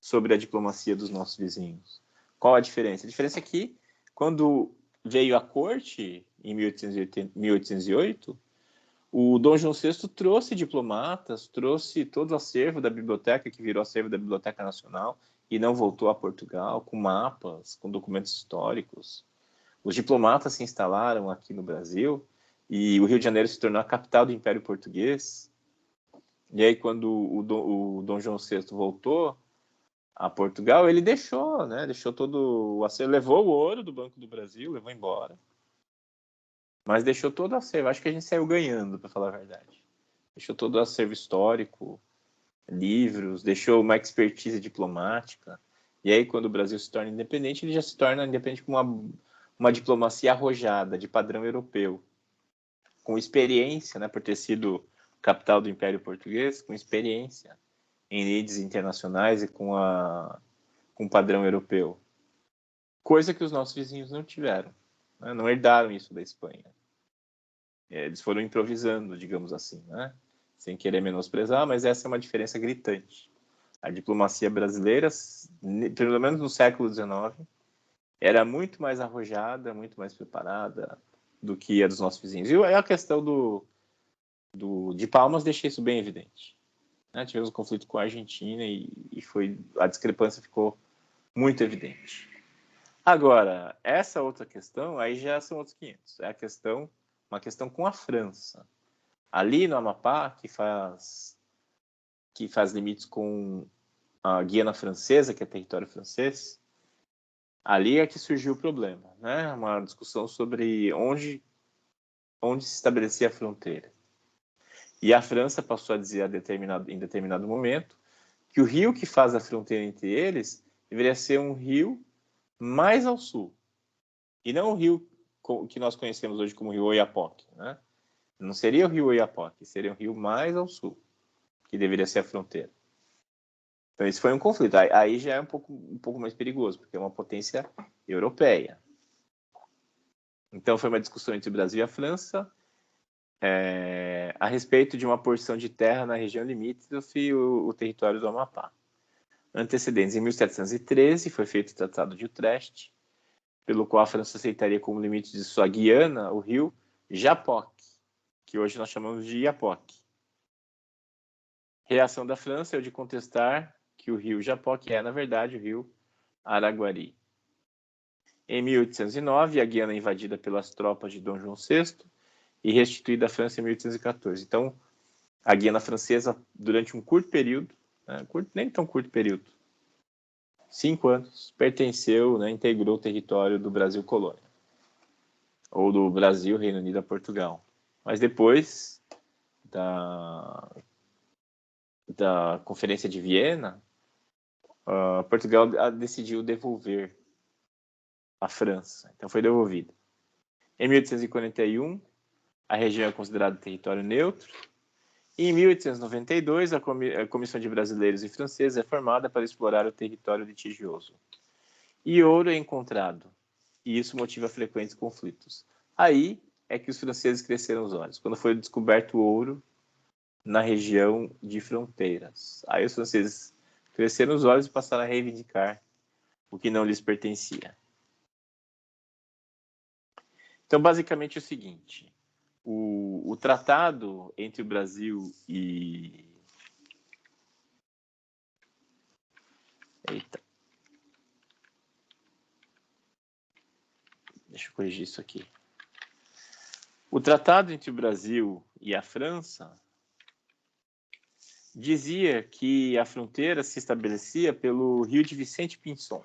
sobre a diplomacia dos nossos vizinhos. Qual a diferença? A diferença é que, quando veio a corte, em 1808, o Dom João VI trouxe diplomatas, trouxe todo o acervo da biblioteca, que virou acervo da Biblioteca Nacional, e não voltou a Portugal, com mapas, com documentos históricos. Os diplomatas se instalaram aqui no Brasil, e o Rio de Janeiro se tornou a capital do Império Português. E aí, quando o Dom João VI voltou, a Portugal, ele deixou, né? Deixou todo o acervo, levou o ouro do Banco do Brasil, levou embora, mas deixou todo o acervo. Acho que a gente saiu ganhando, para falar a verdade. Deixou todo o acervo histórico, livros, deixou uma expertise diplomática. E aí, quando o Brasil se torna independente, ele já se torna independente com uma diplomacia arrojada, de padrão europeu, com experiência, né, por ter sido capital do Império Português, com experiência em redes internacionais e com padrão europeu. Coisa que os nossos vizinhos não tiveram, né? Não herdaram isso da Espanha. Eles foram improvisando, digamos assim, né? Sem querer menosprezar, mas essa é uma diferença gritante. A diplomacia brasileira, pelo menos no século XIX, era muito mais arrojada, muito mais preparada do que a dos nossos vizinhos. E a questão de Palmas deixa isso bem evidente. Né? Tivemos um conflito com a Argentina e a discrepância ficou muito evidente. Agora, essa outra questão, aí já são outros 500. É uma questão com a França. Ali no Amapá, que faz limites com a Guiana Francesa, que é território francês, ali é que surgiu o problema, né? Uma discussão sobre onde se estabelecia a fronteira. E a França passou a dizer em determinado momento que o rio que faz a fronteira entre eles deveria ser um rio mais ao sul, e não o rio que nós conhecemos hoje como rio Oiapoque, né? Não seria o rio Oiapoque, seria um rio mais ao sul, que deveria ser a fronteira. Então, isso foi um conflito. Aí já é um pouco mais perigoso, porque é uma potência europeia. Então, foi uma discussão entre o Brasil e a França a respeito de uma porção de terra na região limítrofe, o território do Amapá. Antecedentes: em 1713, foi feito o Tratado de Utrecht, pelo qual a França aceitaria como limite de sua Guiana o rio Japoque, que hoje nós chamamos de Iapoque. Reação da França é o de contestar que o rio Japoque na verdade, o rio Araguari. Em 1809, a Guiana é invadida pelas tropas de Dom João VI e restituída à França em 1814. Então, a Guiana Francesa, durante um curto período, nem tão curto período, 5 anos, pertenceu, integrou o território do Brasil colônia, ou do Brasil, Reino Unido a Portugal. Mas depois da Conferência de Viena, Portugal decidiu devolver a França. Então foi devolvida. Em 1841, a região é considerada território neutro. E em 1892, a Comissão de Brasileiros e Franceses é formada para explorar o território litigioso. E ouro é encontrado. E isso motiva frequentes conflitos. Aí é que os franceses cresceram os olhos, quando foi descoberto o ouro na região de fronteiras. Aí os franceses cresceram os olhos e passaram a reivindicar o que não lhes pertencia. Então, basicamente é o seguinte: o tratado entre o Brasil e... Deixa eu corrigir isso aqui. O tratado entre o Brasil e a França dizia que a fronteira se estabelecia pelo rio de Vicente Pinson,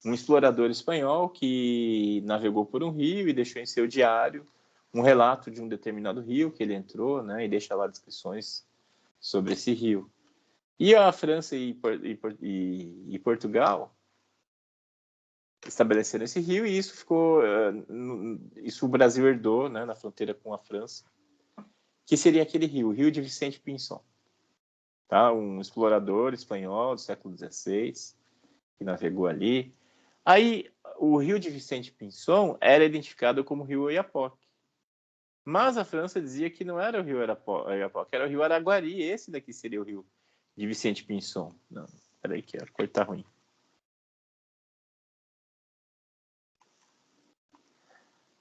um explorador espanhol que navegou por um rio e deixou em seu diário um relato de um determinado rio que ele entrou, e deixa lá descrições sobre esse rio. E a França e Portugal estabeleceram esse rio e isso ficou, isso o Brasil herdou, na fronteira com a França, que seria aquele rio, o rio de Vicente Pinson, tá? Um explorador espanhol do século XVI que navegou ali. Aí o rio de Vicente Pinson era identificado como rio Oiapoque, mas a França dizia que não era o rio Oiapoque, era o rio Araguari. Esse daqui seria o rio de Vicente Pinson. Não, peraí que a cor tá ruim.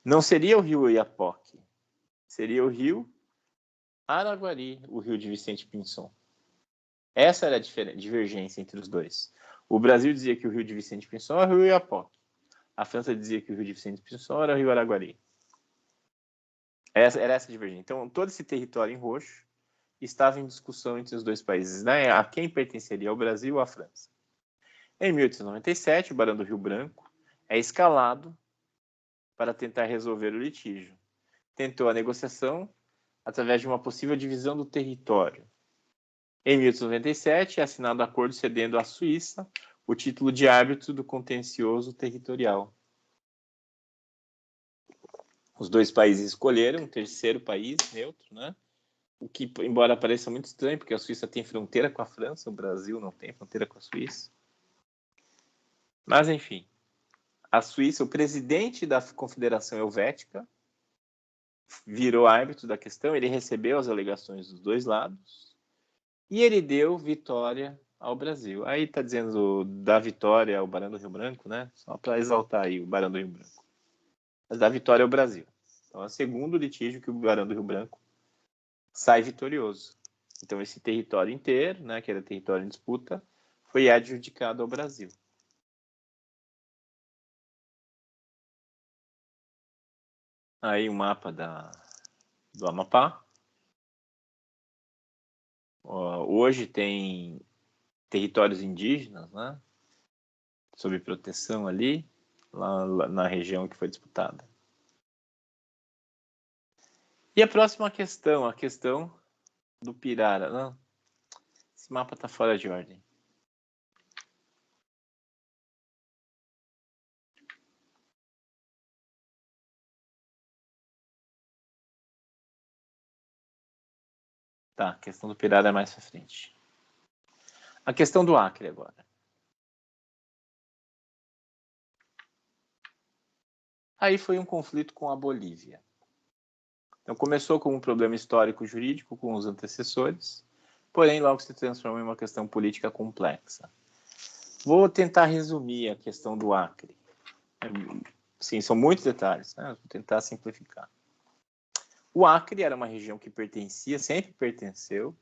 Não seria o rio Oiapoque, seria o rio Araguari, o rio de Vicente Pinson. Essa era a divergência entre os dois. O Brasil dizia que o rio de Vicente Pinson era o rio Oiapoque. A França dizia que o rio de Vicente Pinson era o rio Araguari. Era essa a divergência. Então, todo esse território em roxo estava em discussão entre os dois países, a quem pertenceria, ao Brasil ou à França. Em 1897, o Barão do Rio Branco é escalado para tentar resolver o litígio. Tentou a negociação através de uma possível divisão do território. Em 1897, é assinado acordo cedendo à Suíça o título de árbitro do contencioso territorial. Os dois países escolheram um terceiro país neutro, né? O que, embora pareça muito estranho, porque a Suíça tem fronteira com a França, o Brasil não tem fronteira com a Suíça. Mas, enfim, a Suíça, o presidente da Confederação Helvética, virou árbitro da questão, ele recebeu as alegações dos dois lados e ele deu vitória ao Brasil. Aí está dizendo da vitória ao Barão do Rio Branco, né? Só para exaltar aí o Barão do Rio Branco. Mas da vitória ao Brasil. Então, é o segundo litígio que o Barão do Rio Branco sai vitorioso. Então, esse território inteiro, né, que era território em disputa, foi adjudicado ao Brasil. Aí o mapa do Amapá. Hoje tem territórios indígenas, né, sob proteção ali, lá na região que foi disputada. E a próxima questão, a questão do Pirara. Não, esse mapa está fora de ordem. Tá, a questão do Pirara é mais para frente. A questão do Acre agora. Aí foi um conflito com a Bolívia. Então começou como um problema histórico-jurídico com os antecessores, porém logo se transformou em uma questão política complexa. Vou tentar resumir a questão do Acre. Sim, são muitos detalhes, né? Vou tentar simplificar. O Acre era uma região que pertencia, sempre pertenceu,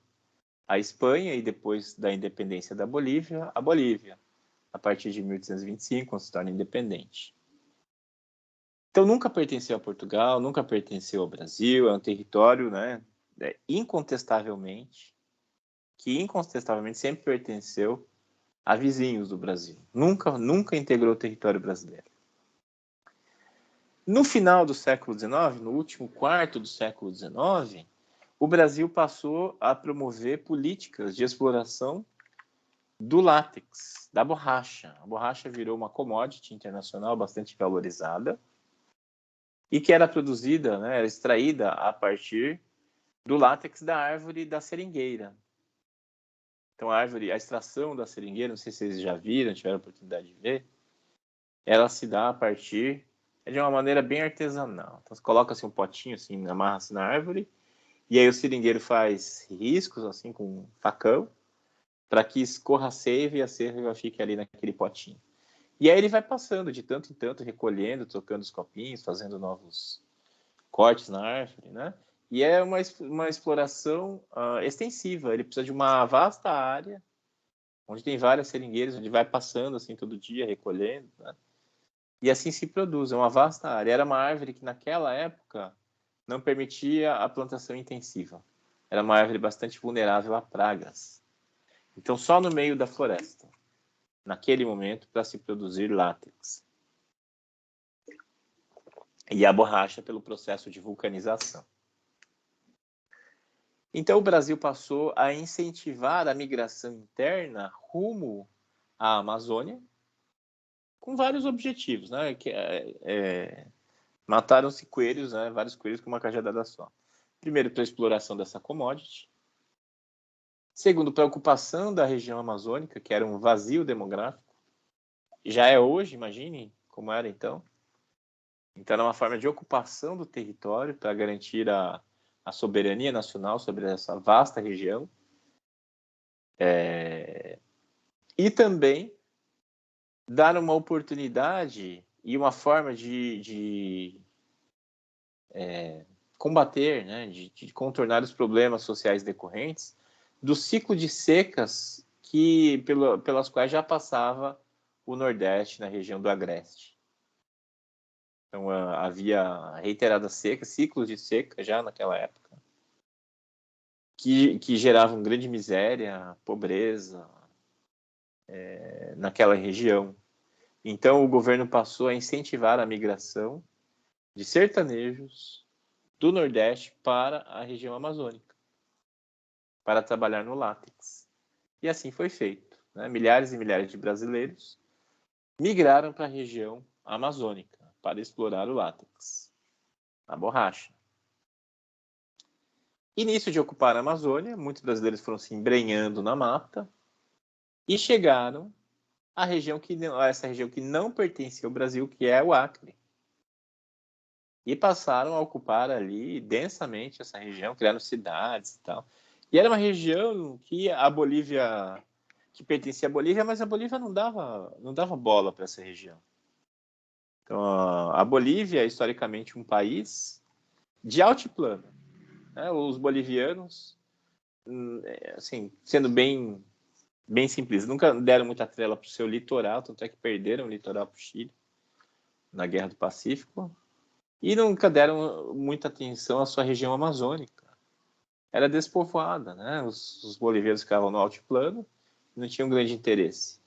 à Espanha e depois da independência da Bolívia, a Bolívia, a partir de 1825, quando se torna independente. Então nunca pertenceu a Portugal, nunca pertenceu ao Brasil, é um território, né, incontestavelmente sempre pertenceu a vizinhos do Brasil. Nunca integrou o território brasileiro. No final do século XIX, no último quarto do século XIX, o Brasil passou a promover políticas de exploração do látex, da borracha. A borracha virou uma commodity internacional bastante valorizada e que era produzida, né, era extraída a partir do látex da árvore da seringueira. Então, a extração da seringueira, não sei se vocês já viram, tiveram a oportunidade de ver, ela se dá a partir de uma maneira bem artesanal. Então, você coloca assim, um potinho, assim, amarra-se na árvore, e aí o seringueiro faz riscos, assim, com um facão, para que escorra a seiva e a seiva fique ali naquele potinho. E aí ele vai passando de tanto em tanto, recolhendo, trocando os copinhos, fazendo novos cortes na árvore, né? E é uma exploração extensiva. Ele precisa de uma vasta área, onde tem várias seringueiras, onde vai passando assim todo dia, recolhendo, né? E assim se produz, é uma vasta área. Era uma árvore que naquela época não permitia a plantação intensiva. Era uma árvore bastante vulnerável a pragas. Então, só no meio da floresta, naquele momento, para se produzir látex. E a borracha pelo processo de vulcanização. Então, o Brasil passou a incentivar a migração interna rumo à Amazônia, com vários objetivos, né? Mataram-se coelhos, né? Vários coelhos com uma cajadada só. Primeiro, para a exploração dessa commodity. Segundo, para a ocupação da região amazônica, que era um vazio demográfico. Já é hoje, imagine como era então. Então, era uma forma de ocupação do território para garantir a soberania nacional sobre essa vasta região. E também dar uma oportunidade e uma forma de combater, né, de contornar os problemas sociais decorrentes do ciclo de secas pelas quais já passava o Nordeste na região do Agreste. Então, havia reiteradas secas, ciclos de seca já naquela época, que geravam grande miséria, pobreza, naquela região. Então, o governo passou a incentivar a migração de sertanejos do Nordeste para a região amazônica, para trabalhar no látex. E assim foi feito, né? Milhares e milhares de brasileiros migraram para a região amazônica para explorar o látex, a borracha. Início de ocupar a Amazônia, muitos brasileiros foram se embrenhando na mata e chegaram à região essa região que não pertencia ao Brasil, que é o Acre. E passaram a ocupar ali densamente essa região, criaram cidades e tal. E era uma região que a Bolívia, que pertencia à Bolívia, mas a Bolívia não dava bola para essa região. Então, a Bolívia é historicamente um país de altiplano, né? Os bolivianos, assim, sendo bem simples, nunca deram muita trela para o seu litoral, tanto é que perderam o litoral para o Chile na Guerra do Pacífico, e nunca deram muita atenção à sua região amazônica. Era despovoada, né? Os bolivianos ficavam no altiplano e não tinham grande interesse.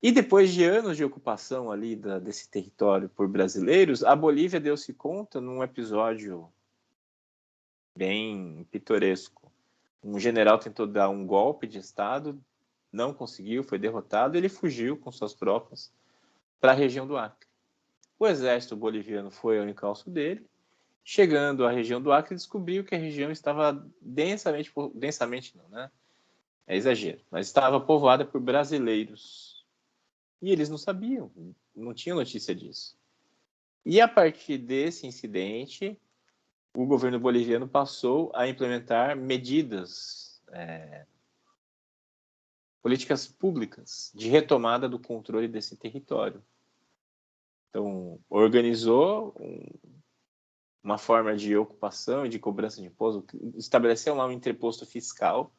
E depois de anos de ocupação ali desse território por brasileiros, a Bolívia deu-se conta num episódio bem pitoresco. Um general tentou dar um golpe de Estado, não conseguiu, foi derrotado, e ele fugiu com suas tropas para a região do Acre. O exército boliviano foi ao encalço dele. Chegando à região do Acre, descobriu que a região estava densamente não, né? É exagero, mas estava povoada por brasileiros. E eles não sabiam, não tinham notícia disso. E a partir desse incidente, o governo boliviano passou a implementar medidas, políticas públicas de retomada do controle desse território. Então, organizou uma forma de ocupação e de cobrança de imposto, estabeleceu lá um entreposto fiscal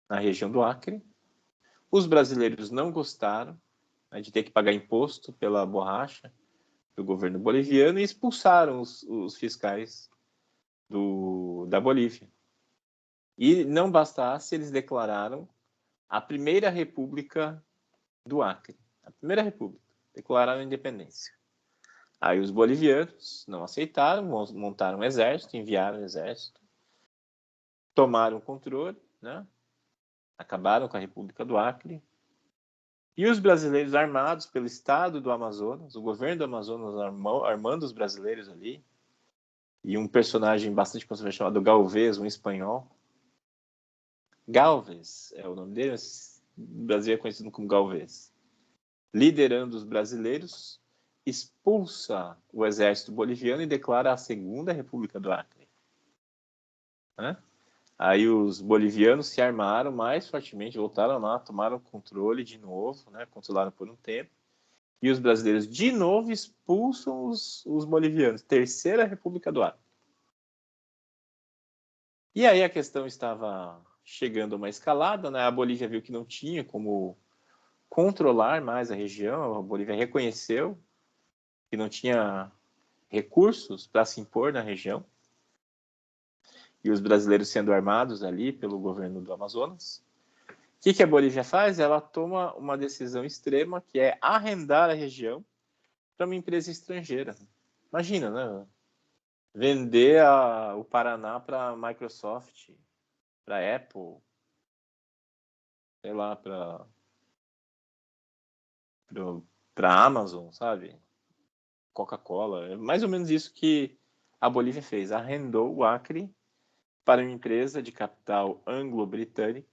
na região do Acre. Os brasileiros não gostaram, né, de ter que pagar imposto pela borracha do governo boliviano e expulsaram os fiscais da Bolívia. E não bastasse, eles declararam a primeira república do Acre. A primeira república. Declararam a independência. Aí os bolivianos não aceitaram, montaram um exército, enviaram um exército, tomaram o controle, né? Acabaram com a República do Acre. E os brasileiros armados pelo Estado do Amazonas, o governo do Amazonas armando os brasileiros ali, e um personagem bastante controverso chamado Galvez, um espanhol. Galvez é o nome dele, mas no Brasil é conhecido como Galvez. Liderando os brasileiros, expulsa o exército boliviano e declara a Segunda República do Acre. Né? Aí os bolivianos se armaram mais fortemente, voltaram lá, tomaram controle de novo, né? Controlaram por um tempo. E os brasileiros de novo expulsam os bolivianos. Terceira República do Acre. E aí a questão estava chegando a uma escalada, né? A Bolívia viu que não tinha como controlar mais a região, a Bolívia reconheceu que não tinha recursos para se impor na região, e os brasileiros sendo armados ali pelo governo do Amazonas. O que a Bolívia faz? Ela toma uma decisão extrema, que é arrendar a região para uma empresa estrangeira. Imagina, né? Vender o Paraná para a Microsoft, para a Apple, sei lá, para a Amazon, sabe? Coca-Cola. É mais ou menos isso que a Bolívia fez. Arrendou o Acre para uma empresa de capital anglo-britânico,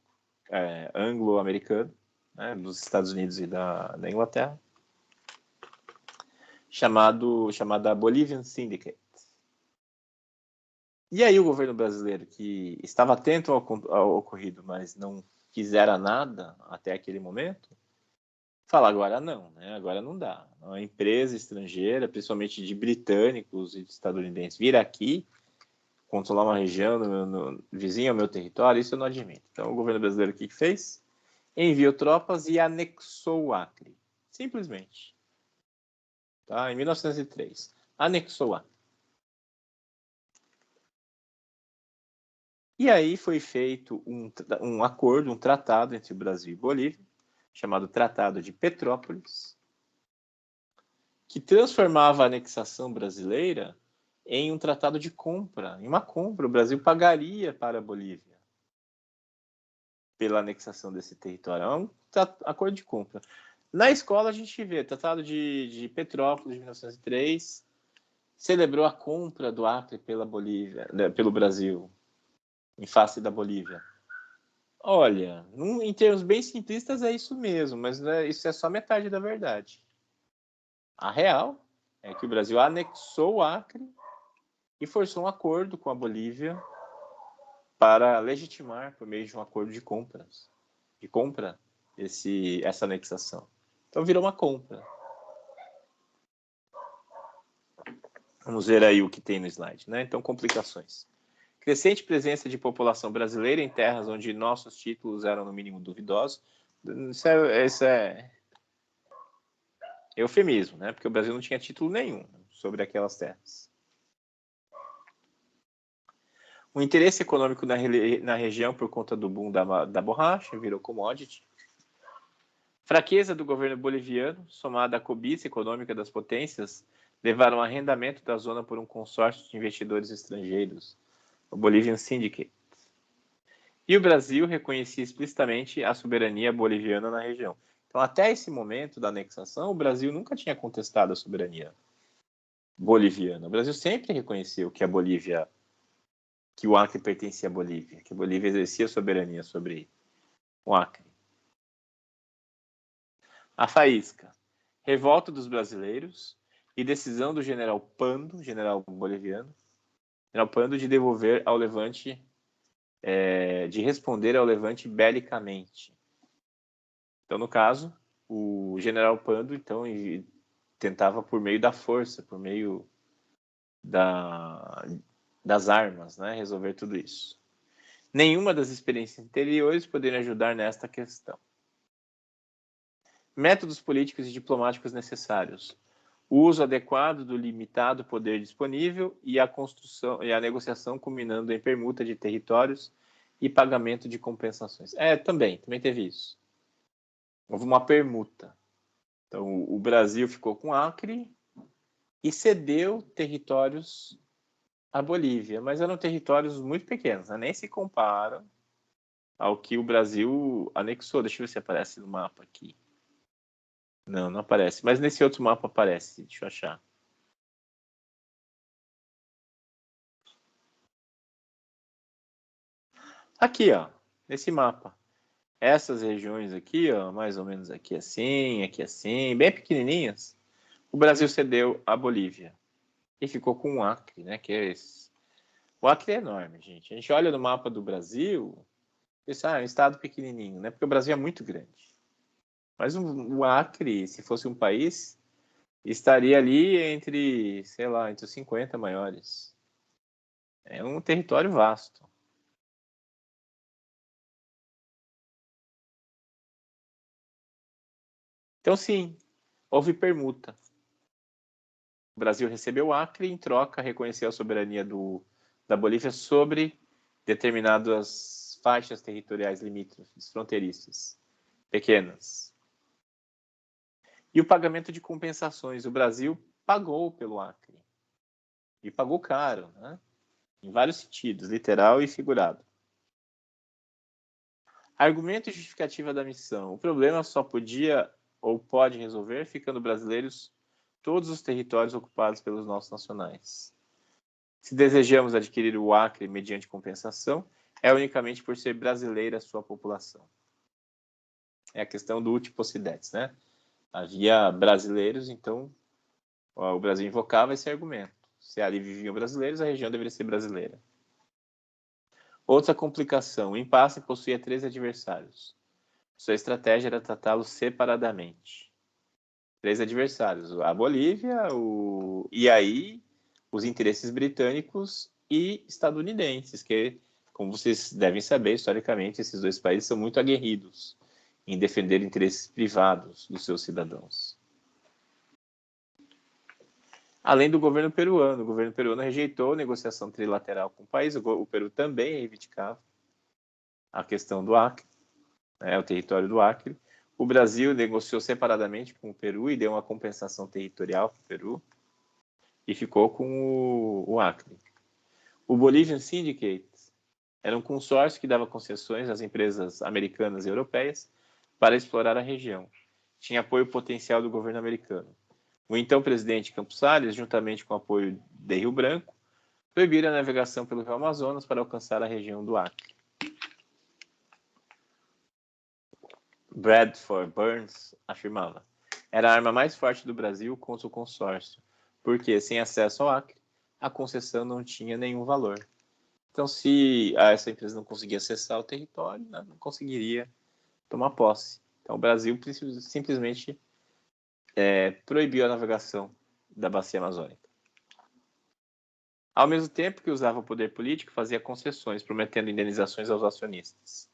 anglo-americano, né, dos Estados Unidos e da Inglaterra, chamada Bolivian Syndicate. E aí o governo brasileiro, que estava atento ao ocorrido, mas não fizera nada até aquele momento, fala agora não, né? Agora não dá. Uma empresa estrangeira, principalmente de britânicos e de estadunidenses, vir aqui controlar uma região vizinha ao meu território, isso eu não admito. Então o governo brasileiro o que fez? Enviou tropas e anexou o Acre. Simplesmente. Tá? Em 1903. Anexou o Acre. E aí foi feito um acordo, um tratado entre o Brasil e Bolívia, chamado Tratado de Petrópolis, que transformava a anexação brasileira em um tratado de compra, em uma compra. O Brasil pagaria para a Bolívia pela anexação desse território. É um acordo de compra. Na escola a gente vê o Tratado de Petrópolis de 1903 celebrou a compra do Acre pela Bolívia, pelo Brasil, em face da Bolívia. Olha, em termos bem simplistas é isso mesmo, mas isso é só metade da verdade. A real é que o Brasil anexou o Acre e forçou um acordo com a Bolívia para legitimar, por meio de um acordo de compra, essa anexação. Então virou uma compra. Vamos ver aí o que tem no slide, né? Então, complicações. Crescente presença de população brasileira em terras onde nossos títulos eram, no mínimo, duvidosos. Isso é eufemismo, né? Porque o Brasil não tinha título nenhum sobre aquelas terras. O interesse econômico na região por conta do boom da borracha, virou commodity. Fraqueza do governo boliviano, somada à cobiça econômica das potências, levaram ao arrendamento da zona por um consórcio de investidores estrangeiros, o Bolivian Syndicate. E o Brasil reconhecia explicitamente a soberania boliviana na região. Então, até esse momento da anexação, o Brasil nunca tinha contestado a soberania boliviana. O Brasil sempre reconheceu que o Acre pertencia à Bolívia, que a Bolívia exercia soberania sobre o Acre. A faísca. Revolta dos brasileiros e decisão do general Pando, general boliviano, general Pando de devolver ao Levante, de responder ao Levante belicamente. Então, no caso, o general Pando, então, tentava por meio da força, por meio das armas, né, resolver tudo isso. Nenhuma das experiências anteriores poderiam ajudar nesta questão. Métodos políticos e diplomáticos necessários. O uso adequado do limitado poder disponível e a negociação culminando em permuta de territórios e pagamento de compensações. Também teve isso. Houve uma permuta. Então, o Brasil ficou com Acre e cedeu territórios à Bolívia, mas eram territórios muito pequenos, né? Nem se comparam ao que o Brasil anexou. Deixa eu ver se aparece no mapa aqui. Não aparece. Mas nesse outro mapa aparece. Deixa eu achar. Aqui, ó. Nesse mapa. Essas regiões aqui, ó, mais ou menos aqui assim, bem pequenininhas. O Brasil cedeu à Bolívia. E ficou com o Acre, né? Que é esse. O Acre é enorme, gente. A gente olha no mapa do Brasil, pensa, é um estado pequenininho, né? Porque o Brasil é muito grande. Mas o Acre, se fosse um país, estaria ali entre, sei lá, entre os 50 maiores. É um território vasto. Então, sim, houve permuta. O Brasil recebeu o Acre e, em troca, reconheceu a soberania da Bolívia sobre determinadas faixas territoriais limítrofes, fronteiriças, pequenas. E o pagamento de compensações. O Brasil pagou pelo Acre. E pagou caro, né? Em vários sentidos, literal e figurado. Argumento e justificativa da missão. O problema só podia ou pode resolver ficando brasileiros todos os territórios ocupados pelos nossos nacionais. Se desejamos adquirir o Acre mediante compensação, é unicamente por ser brasileira a sua população. É a questão do uti possidetis, né? Havia brasileiros, então o Brasil invocava esse argumento. Se ali viviam brasileiros, a região deveria ser brasileira. Outra complicação. O impasse possuía 13 adversários. Sua estratégia era tratá-los separadamente. 3 adversários. A Bolívia, e aí os interesses britânicos e estadunidenses, que, como vocês devem saber, historicamente, esses dois países são muito aguerridos em defender interesses privados dos seus cidadãos. Além do governo peruano. O governo peruano rejeitou a negociação trilateral com o país. O Peru também reivindicava a questão do Acre, o território do Acre. O Brasil negociou separadamente com o Peru e deu uma compensação territorial para o Peru e ficou com o Acre. O Bolivian Syndicate era um consórcio que dava concessões às empresas americanas e europeias para explorar a região. Tinha apoio potencial do governo americano. O então presidente Campos Salles, juntamente com o apoio de Rio Branco, proibiram a navegação pelo Rio Amazonas para alcançar a região do Acre. Bradford Burns afirmava: era a arma mais forte do Brasil contra o consórcio, porque, sem acesso ao Acre, a concessão não tinha nenhum valor. Então, se essa empresa não conseguia acessar o território, né, não conseguiria tomar posse. Então, o Brasil simplesmente proibiu a navegação da bacia amazônica. Ao mesmo tempo que usava o poder político, fazia concessões, prometendo indenizações aos acionistas.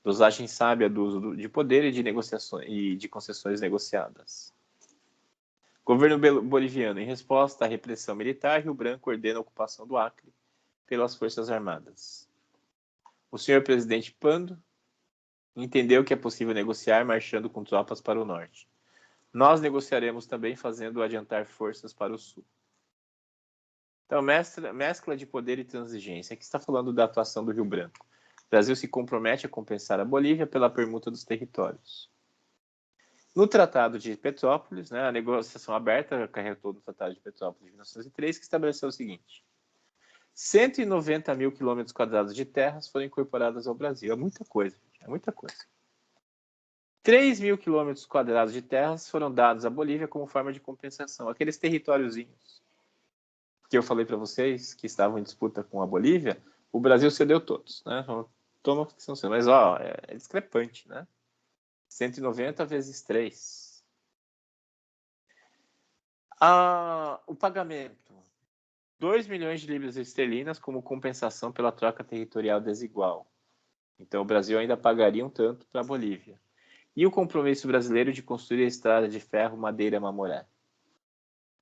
Dosagem sábia do uso de poder e de concessões negociadas. Governo boliviano, em resposta à repressão militar, Rio Branco ordena a ocupação do Acre pelas Forças Armadas. O senhor presidente Pando entendeu que é possível negociar marchando com tropas para o norte. Nós negociaremos também fazendo adiantar forças para o sul. Então, mescla de poder e transigência. Aqui está falando da atuação do Rio Branco. O Brasil se compromete a compensar a Bolívia pela permuta dos territórios. No Tratado de Petrópolis, né, a negociação aberta acarretou no Tratado de Petrópolis de 1903, que estabeleceu o seguinte: 190 mil quilômetros quadrados de terras foram incorporadas ao Brasil. É muita coisa, é muita coisa. 3 mil quilômetros quadrados de terras foram dados à Bolívia como forma de compensação. Aqueles territóriozinhos que eu falei para vocês, que estavam em disputa com a Bolívia, o Brasil cedeu todos, né? Toma que são seus. Mas, é discrepante, né? 190 vezes 3. O pagamento: 2 milhões de libras esterlinas como compensação pela troca territorial desigual. Então, o Brasil ainda pagaria um tanto para a Bolívia. E o compromisso brasileiro de construir a estrada de ferro Madeira-Mamoré.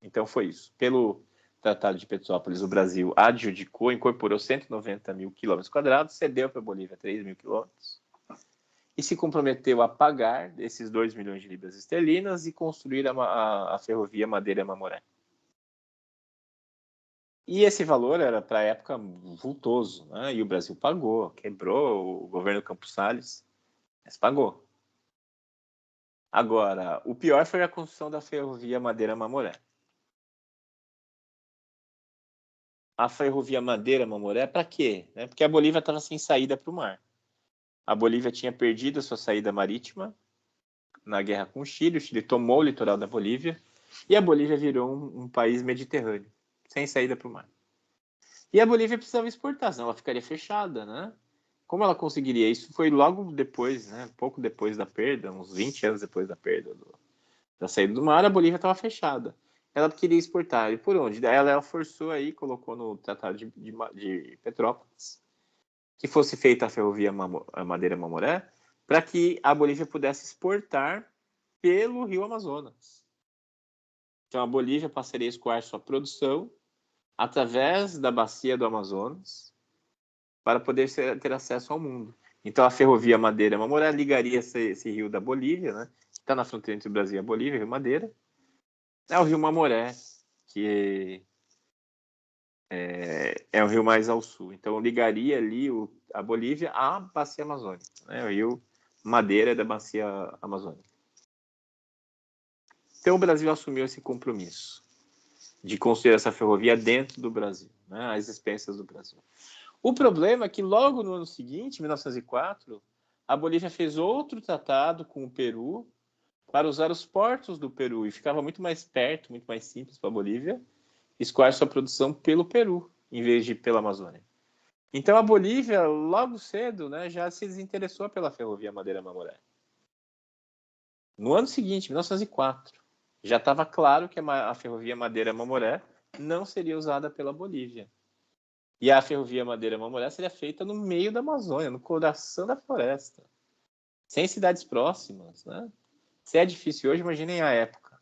Então, foi isso. Pelo Tratado de Petrópolis, o Brasil adjudicou, incorporou 190 mil quilômetros quadrados, cedeu para a Bolívia 3 mil quilômetros e se comprometeu a pagar esses 2 milhões de libras esterlinas e construir a ferrovia Madeira-Mamoré. E esse valor era, para a época, vultoso, né? E o Brasil pagou, quebrou o governo Campos Salles, mas pagou. Agora, o pior foi a construção da ferrovia Madeira-Mamoré. A ferrovia Madeira-Mamoré, para quê? Porque a Bolívia estava sem saída para o mar. A Bolívia tinha perdido a sua saída marítima na guerra com o Chile tomou o litoral da Bolívia e a Bolívia virou um país mediterrâneo, sem saída para o mar. E a Bolívia precisava exportar, senão ela ficaria fechada, né? Como ela conseguiria? Isso foi logo depois, né? Pouco depois da perda, uns 20 anos depois da perda da saída do mar, a Bolívia estava fechada. Ela queria exportar. E por onde? Daí ela forçou aí, colocou no Tratado de Petrópolis, que fosse feita a ferrovia Madeira-Mamoré, para que a Bolívia pudesse exportar pelo Rio Amazonas. Então, a Bolívia passaria a escoar sua produção através da bacia do Amazonas para poder ter acesso ao mundo. Então, a ferrovia Madeira-Mamoré ligaria esse rio da Bolívia, né, que está na fronteira entre o Brasil e a Bolívia, Rio Madeira, o rio Mamoré, que é o rio mais ao sul. Então, ligaria ali a Bolívia à bacia amazônica, né? O rio Madeira da bacia amazônica. Então, o Brasil assumiu esse compromisso de construir essa ferrovia dentro do Brasil, né? Às expensas do Brasil. O problema é que logo no ano seguinte, 1904, a Bolívia fez outro tratado com o Peru para usar os portos do Peru e ficava muito mais perto, muito mais simples para a Bolívia escoar sua produção pelo Peru, em vez de pela Amazônia. Então, a Bolívia, logo cedo, né, já se desinteressou pela ferrovia Madeira-Mamoré. No ano seguinte, 1904, já estava claro que a ferrovia Madeira-Mamoré não seria usada pela Bolívia. E a ferrovia Madeira-Mamoré seria feita no meio da Amazônia, no coração da floresta, sem cidades próximas, né? Se é difícil hoje, imaginem a época.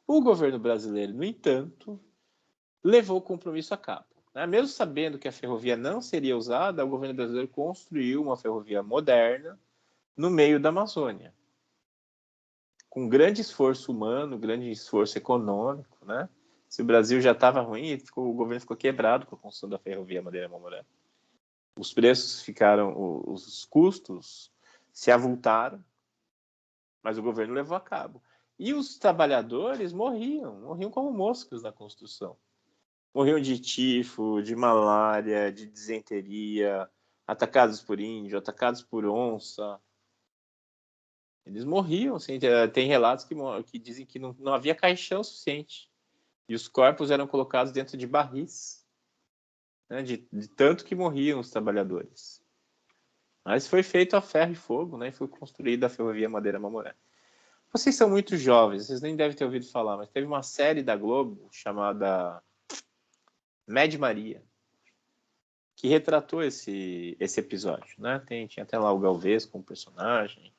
O governo brasileiro, no entanto, levou o compromisso a cabo. Mesmo sabendo que a ferrovia não seria usada, o governo brasileiro construiu uma ferrovia moderna no meio da Amazônia. com grande esforço humano, grande esforço econômico, né? Se o Brasil já estava ruim, o governo ficou quebrado com a construção da ferrovia Madeira-Mamoré. Os preços ficaram, os custos se avultaram, mas o governo levou a cabo. E os trabalhadores morriam como moscas na construção. Morriam de tifo, de malária, de disenteria, atacados por índio, atacados por onça. Eles morriam. Assim, tem relatos que dizem que não havia caixão suficiente. E os corpos eram colocados dentro de barris, né, de tanto que morriam os trabalhadores. Mas foi feito a ferro e fogo, né, e foi construída a ferrovia Madeira-Mamoré. Vocês são muito jovens, vocês nem devem ter ouvido falar, mas teve uma série da Globo chamada Mad Maria, que retratou esse episódio, né? Tinha até lá o Galvez como personagem,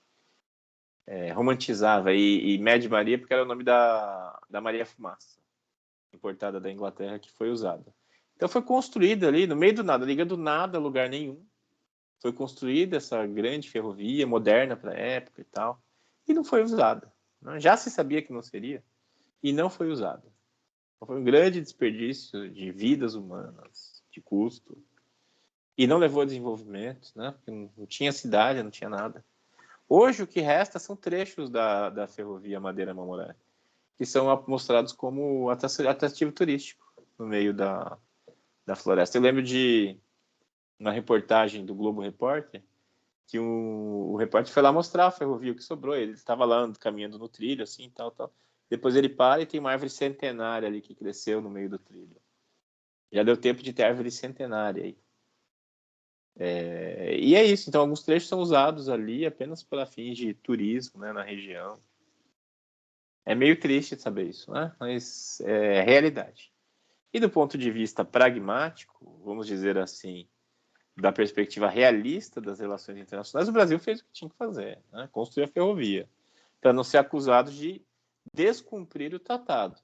romantizava, e Mad Maria porque era o nome da Maria Fumaça, importada da Inglaterra, que foi usada. Então foi construída ali, no meio do nada, liga do nada a lugar nenhum, foi construída essa grande ferrovia, moderna para a época e tal, e não foi usada. Já se sabia que não seria, e não foi usada. Então, foi um grande desperdício de vidas humanas, de custo, e não levou a desenvolvimento, né? Porque não tinha cidade, não tinha nada. Hoje o que resta são trechos da ferrovia Madeira-Mamoré, que são mostrados como atrativo turístico no meio da floresta. Eu lembro de uma reportagem do Globo Repórter, que o repórter foi lá mostrar a ferrovia, o que sobrou. Ele estava lá caminhando no trilho, assim, tal. Depois ele para e tem uma árvore centenária ali que cresceu no meio do trilho. Já deu tempo de ter árvore centenária aí. E é isso. Então, alguns trechos são usados ali apenas para fins de turismo, né, na região. É meio triste saber isso, né? Mas é realidade. E do ponto de vista pragmático, vamos dizer assim, da perspectiva realista das relações internacionais, o Brasil fez o que tinha que fazer, né? Construir a ferrovia, para não ser acusado de descumprir o tratado.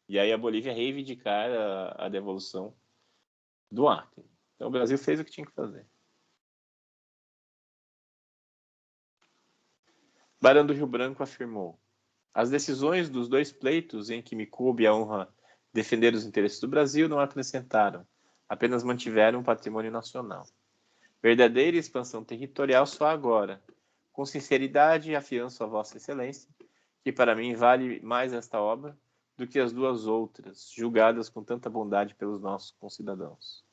E aí a Bolívia reivindicar a devolução do Acre. Então o Brasil fez o que tinha que fazer. Barão do Rio Branco afirmou: as decisões dos dois pleitos em que me coube a honra defender os interesses do Brasil não acrescentaram, apenas mantiveram o patrimônio nacional. Verdadeira expansão territorial só agora. Com sinceridade, afianço a Vossa Excelência que para mim vale mais esta obra do que as duas outras, julgadas com tanta bondade pelos nossos concidadãos.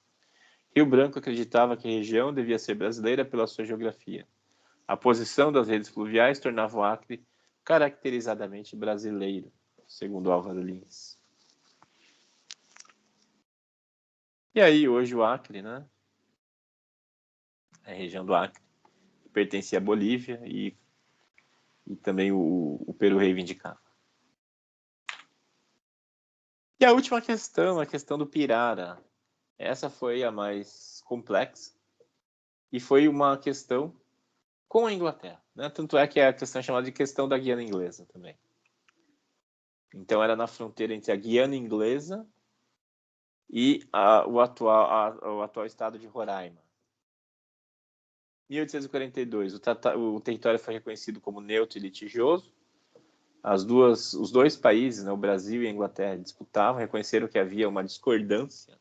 Rio Branco acreditava que a região devia ser brasileira pela sua geografia. A posição das redes fluviais tornava o Acre caracterizadamente brasileiro, segundo Álvaro Lins. E aí, hoje o Acre, né? A região do Acre, que pertencia à Bolívia e também o Peru reivindicava. E a última questão, a questão do Pirara. Essa foi a mais complexa e foi uma questão com a Inglaterra, né? Tanto é que a questão é chamada de questão da Guiana Inglesa também. Então era na fronteira entre a Guiana Inglesa e o atual estado de Roraima. Em 1842, o território foi reconhecido como neutro e litigioso. Os dois países, né, o Brasil e a Inglaterra, disputavam, reconheceram que havia uma discordância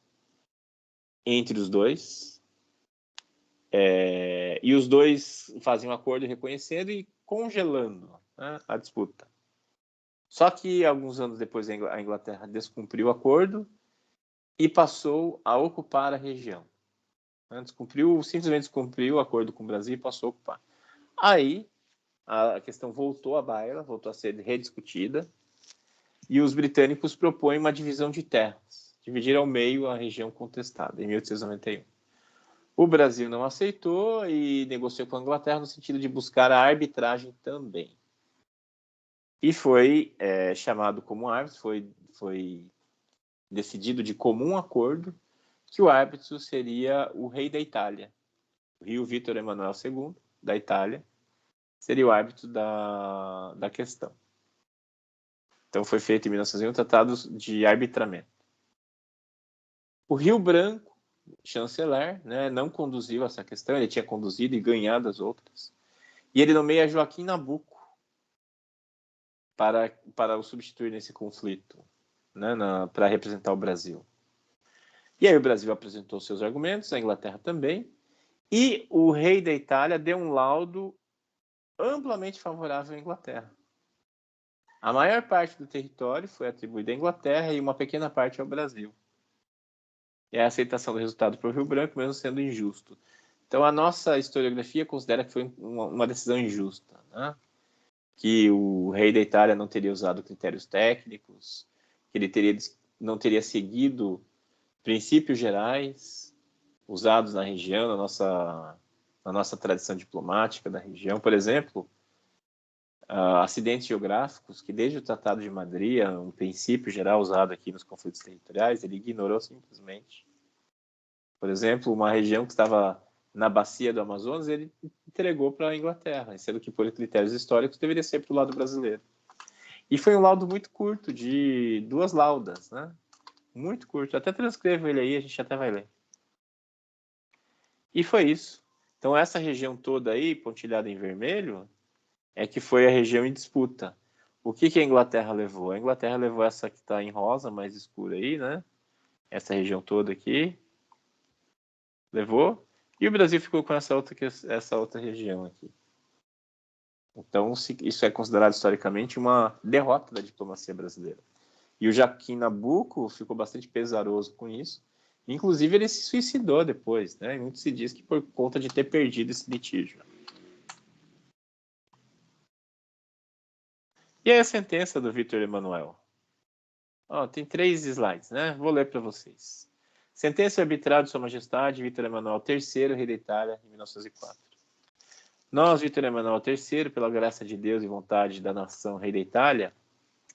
entre os dois. E os dois fazem um acordo reconhecendo e congelando, né, a disputa. Só que alguns anos depois a Inglaterra descumpriu o acordo e passou a ocupar a região. Simplesmente descumpriu o acordo com o Brasil e passou a ocupar. Aí a questão voltou à baila, voltou a ser rediscutida e os britânicos propõem uma divisão de terras, dividir ao meio a região contestada, em 1891. O Brasil não aceitou e negociou com a Inglaterra no sentido de buscar a arbitragem também. E foi chamado como árbitro, foi decidido de comum acordo que o árbitro seria o rei da Itália. O Rio Vítor Emanuel II, da Itália, seria o árbitro da questão. Então foi feito em 1901 um tratado de arbitramento. O Rio Branco, chanceler, né, não conduziu essa questão, ele tinha conduzido e ganhado as outras. E ele nomeia Joaquim Nabuco para o substituir nesse conflito, né, para representar o Brasil. E aí o Brasil apresentou seus argumentos, a Inglaterra também, e o rei da Itália deu um laudo amplamente favorável à Inglaterra. A maior parte do território foi atribuída à Inglaterra e uma pequena parte ao Brasil. E a aceitação do resultado para o Rio Branco, mesmo sendo injusto. Então, a nossa historiografia considera que foi uma decisão injusta, né? Que o rei da Itália não teria usado critérios técnicos, que ele não teria seguido princípios gerais usados na região, na nossa tradição diplomática da região. Por exemplo, acidentes geográficos, que desde o Tratado de Madrid, um princípio geral usado aqui nos conflitos territoriais, ele ignorou simplesmente. Por exemplo, uma região que estava na bacia do Amazonas, ele entregou para a Inglaterra, sendo que por critérios históricos deveria ser para o lado brasileiro. E foi um laudo muito curto, de 2 laudas, né? Muito curto. Até transcrevo ele aí, a gente até vai ler. E foi isso. Então, essa região toda aí, pontilhada em vermelho, é que foi a região em disputa. O que a Inglaterra levou? A Inglaterra levou essa que está em rosa, mais escura aí, né? Essa região toda aqui. Levou. E o Brasil ficou com essa outra região aqui. Então, isso é considerado historicamente uma derrota da diplomacia brasileira. E o Joaquim Nabuco ficou bastante pesaroso com isso. Inclusive, ele se suicidou depois, né? E muito se diz que por conta de ter perdido esse litígio. E aí a sentença do Victor Emanuel? Tem 3 slides, né? Vou ler para vocês. Sentença arbitral de Sua Majestade Victor Emanuel III, rei da Itália, em 1904. Nós, Victor Emanuel III, pela graça de Deus e vontade da nação rei da Itália,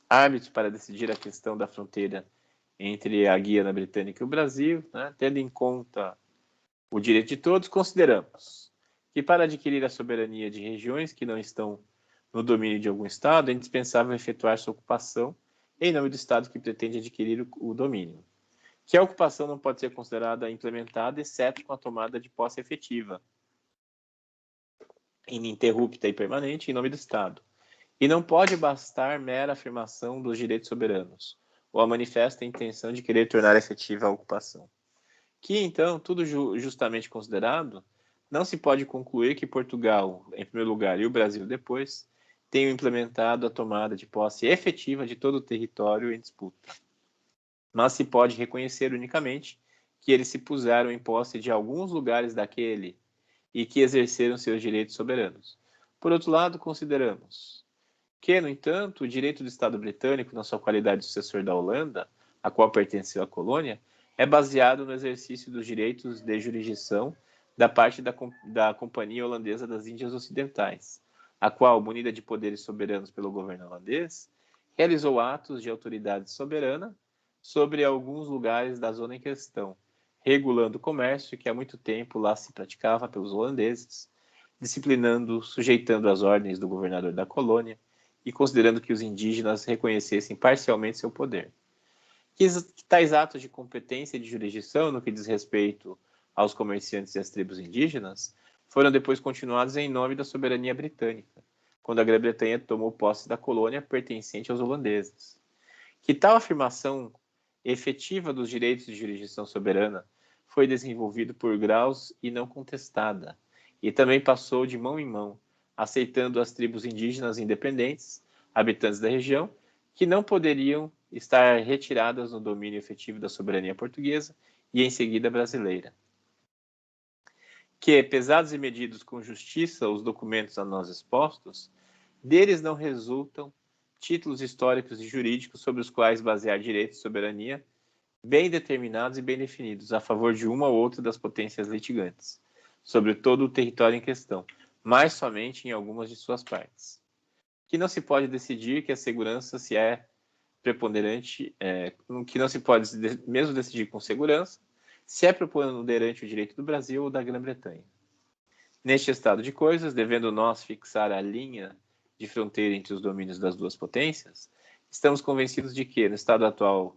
árbitros para decidir a questão da fronteira entre a Guiana Britânica e o Brasil, né, tendo em conta o direito de todos, consideramos que para adquirir a soberania de regiões que não estão no domínio de algum Estado, é indispensável efetuar sua ocupação em nome do Estado que pretende adquirir o domínio. Que a ocupação não pode ser considerada implementada, exceto com a tomada de posse efetiva, ininterrupta e permanente, em nome do Estado. E não pode bastar mera afirmação dos direitos soberanos, ou a manifesta intenção de querer tornar efetiva a ocupação. Que, então, tudo justamente considerado, não se pode concluir que Portugal, em primeiro lugar, e o Brasil depois, tenham implementado a tomada de posse efetiva de todo o território em disputa. Mas se pode reconhecer unicamente que eles se puseram em posse de alguns lugares daquele e que exerceram seus direitos soberanos. Por outro lado, consideramos que, no entanto, o direito do Estado britânico, na sua qualidade de sucessor da Holanda, a qual pertenceu à colônia, é baseado no exercício dos direitos de jurisdição da parte da Companhia Holandesa das Índias Ocidentais, a qual, munida de poderes soberanos pelo governo holandês, realizou atos de autoridade soberana sobre alguns lugares da zona em questão, regulando o comércio que há muito tempo lá se praticava pelos holandeses, disciplinando, sujeitando as ordens do governador da colônia e considerando que os indígenas reconhecessem parcialmente seu poder. Que tais atos de competência e de jurisdição, no que diz respeito aos comerciantes e às tribos indígenas, foram depois continuados em nome da soberania britânica, quando a Grã-Bretanha tomou posse da colônia pertencente aos holandeses. Que tal afirmação efetiva dos direitos de jurisdição soberana foi desenvolvido por graus e não contestada, e também passou de mão em mão, aceitando as tribos indígenas independentes, habitantes da região, que não poderiam estar retiradas no domínio efetivo da soberania portuguesa e em seguida brasileira. Que, pesados e medidos com justiça os documentos a nós expostos, deles não resultam títulos históricos e jurídicos sobre os quais basear direitos de soberania bem determinados e bem definidos, a favor de uma ou outra das potências litigantes, sobre todo o território em questão, mas somente em algumas de suas partes. Que não se pode decidir que a segurança se é preponderante, que não se pode mesmo decidir com segurança, se é preponderante o direito do Brasil ou da Grã-Bretanha. Neste estado de coisas, devendo nós fixar a linha de fronteira entre os domínios das duas potências, estamos convencidos de que, no estado atual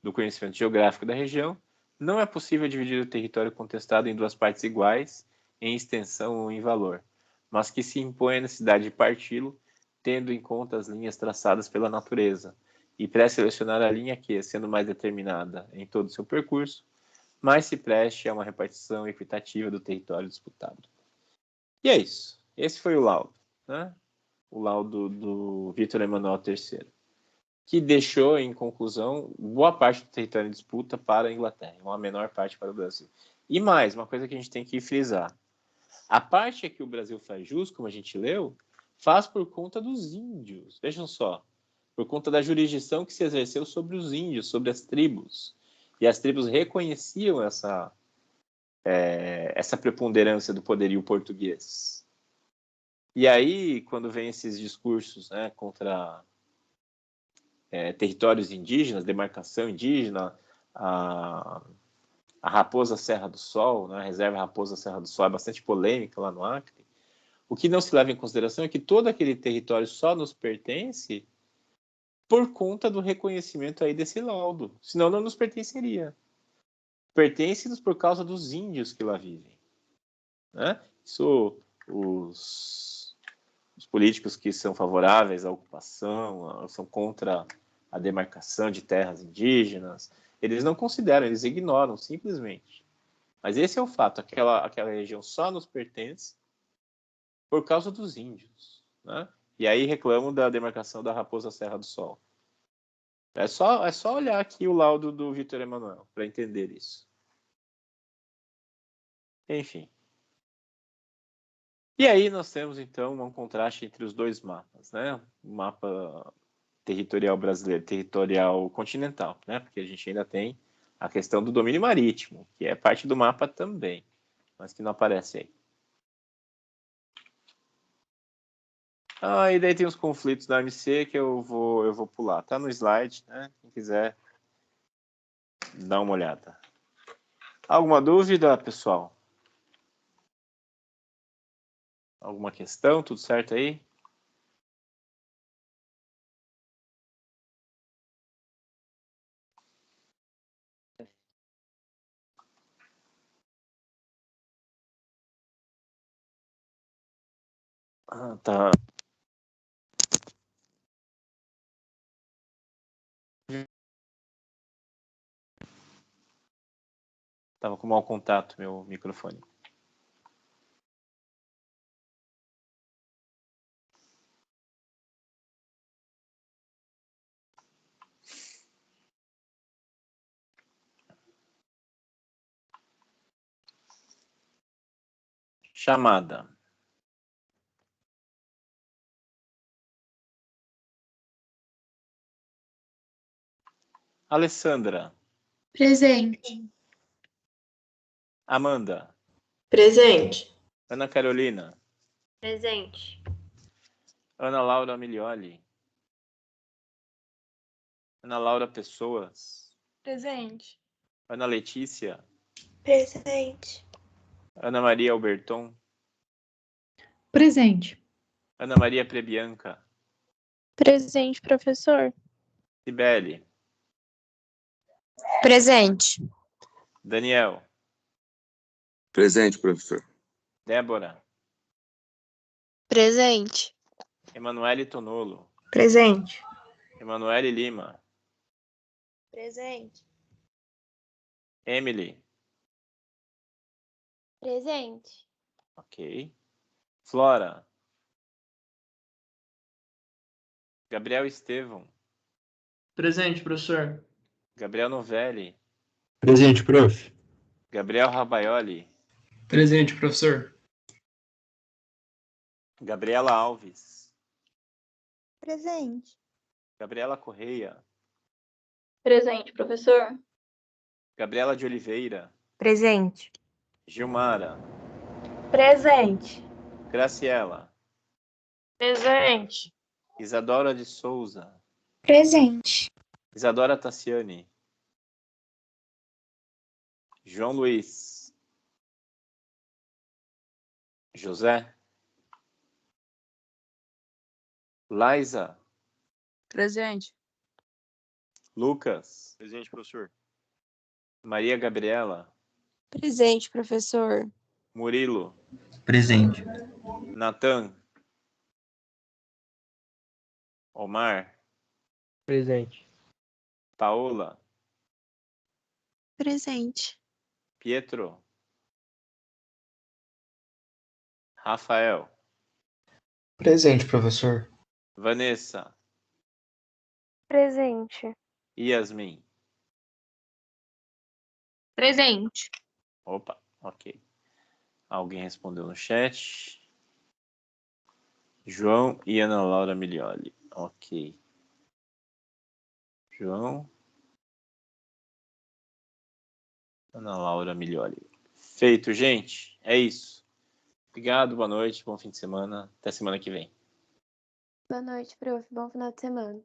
do conhecimento geográfico da região, não é possível dividir o território contestado em duas partes iguais, em extensão ou em valor, mas que se impõe a necessidade de parti-lo tendo em conta as linhas traçadas pela natureza, e pré-selecionar a linha que, sendo mais determinada em todo o seu percurso, mais se preste a uma repartição equitativa do território disputado. E é isso. Esse foi o laudo, né? O laudo do Vítor Emanuel III, que deixou em conclusão boa parte do território em disputa para a Inglaterra, uma menor parte para o Brasil. E mais, uma coisa que a gente tem que frisar. A parte que o Brasil faz jus, como a gente leu, faz por conta dos índios. Vejam só, por conta da jurisdição que se exerceu sobre os índios, sobre as tribos. E as tribos reconheciam essa preponderância do poderio português. E aí, quando vem esses discursos, né, contra territórios indígenas, demarcação indígena, a Raposa Serra do Sol, né, a reserva Raposa Serra do Sol é bastante polêmica lá no Acre. O que não se leva em consideração é que todo aquele território só nos pertence por conta do reconhecimento aí desse laudo. Senão não nos pertenceria. Pertence-nos por causa dos índios que lá vivem. Né? Isso, os políticos que são favoráveis à ocupação, são contra a demarcação de terras indígenas, eles não consideram, eles ignoram simplesmente. Mas esse é o fato, aquela região só nos pertence por causa dos índios. Né? E aí reclamam da demarcação da Raposa Serra do Sol. É só olhar aqui o laudo do Vítor Emanuel para entender isso. Enfim. E aí nós temos, então, um contraste entre os dois mapas. Né? O mapa territorial brasileiro, territorial continental, né? Porque a gente ainda tem a questão do domínio marítimo, que é parte do mapa também, mas que não aparece aí. E daí tem os conflitos da OMC que eu vou pular. Tá no slide, né? Quem quiser dar uma olhada. Alguma dúvida, pessoal? Alguma questão? Tudo certo aí? Tá. Tava com mau contato meu microfone. Chamada. Alessandra. Presente. Amanda. Presente. Ana Carolina. Presente. Ana Laura Milioli. Ana Laura Pessoas. Presente. Ana Letícia. Presente. Ana Maria Alberton. Presente. Ana Maria Prebianca. Presente, professor. Cibele. Presente. Daniel. Presente, professor. Débora. Presente. Emanuele Tonolo. Presente. Emanuele Lima. Presente. Emily. Presente. Ok. Flora. Gabriel Estevão. Presente, professor. Gabriel Novelli. Presente, prof. Gabriel Rabaioli. Presente, professor. Gabriela Alves. Presente. Gabriela Correia. Presente, professor. Gabriela de Oliveira. Presente. Gilmara. Presente. Graciela. Presente. Isadora de Souza. Presente. Isadora Tassiani. João Luiz. José. Laisa. Presente. Lucas. Presente, professor. Maria Gabriela. Presente, professor. Murilo. Presente. Natan. Omar, Presente. Paola, Presente. Pietro, Rafael, Presente, professor. Vanessa, Presente. Yasmin. Presente. Opa, ok. Alguém respondeu no chat. João e Ana Laura Milioli. Ok. João. Ana Laura Milioli. Feito, gente. É isso. Obrigado, boa noite, bom fim de semana. Até semana que vem. Boa noite, prof. Bom final de semana.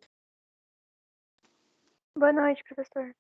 Boa noite, professor.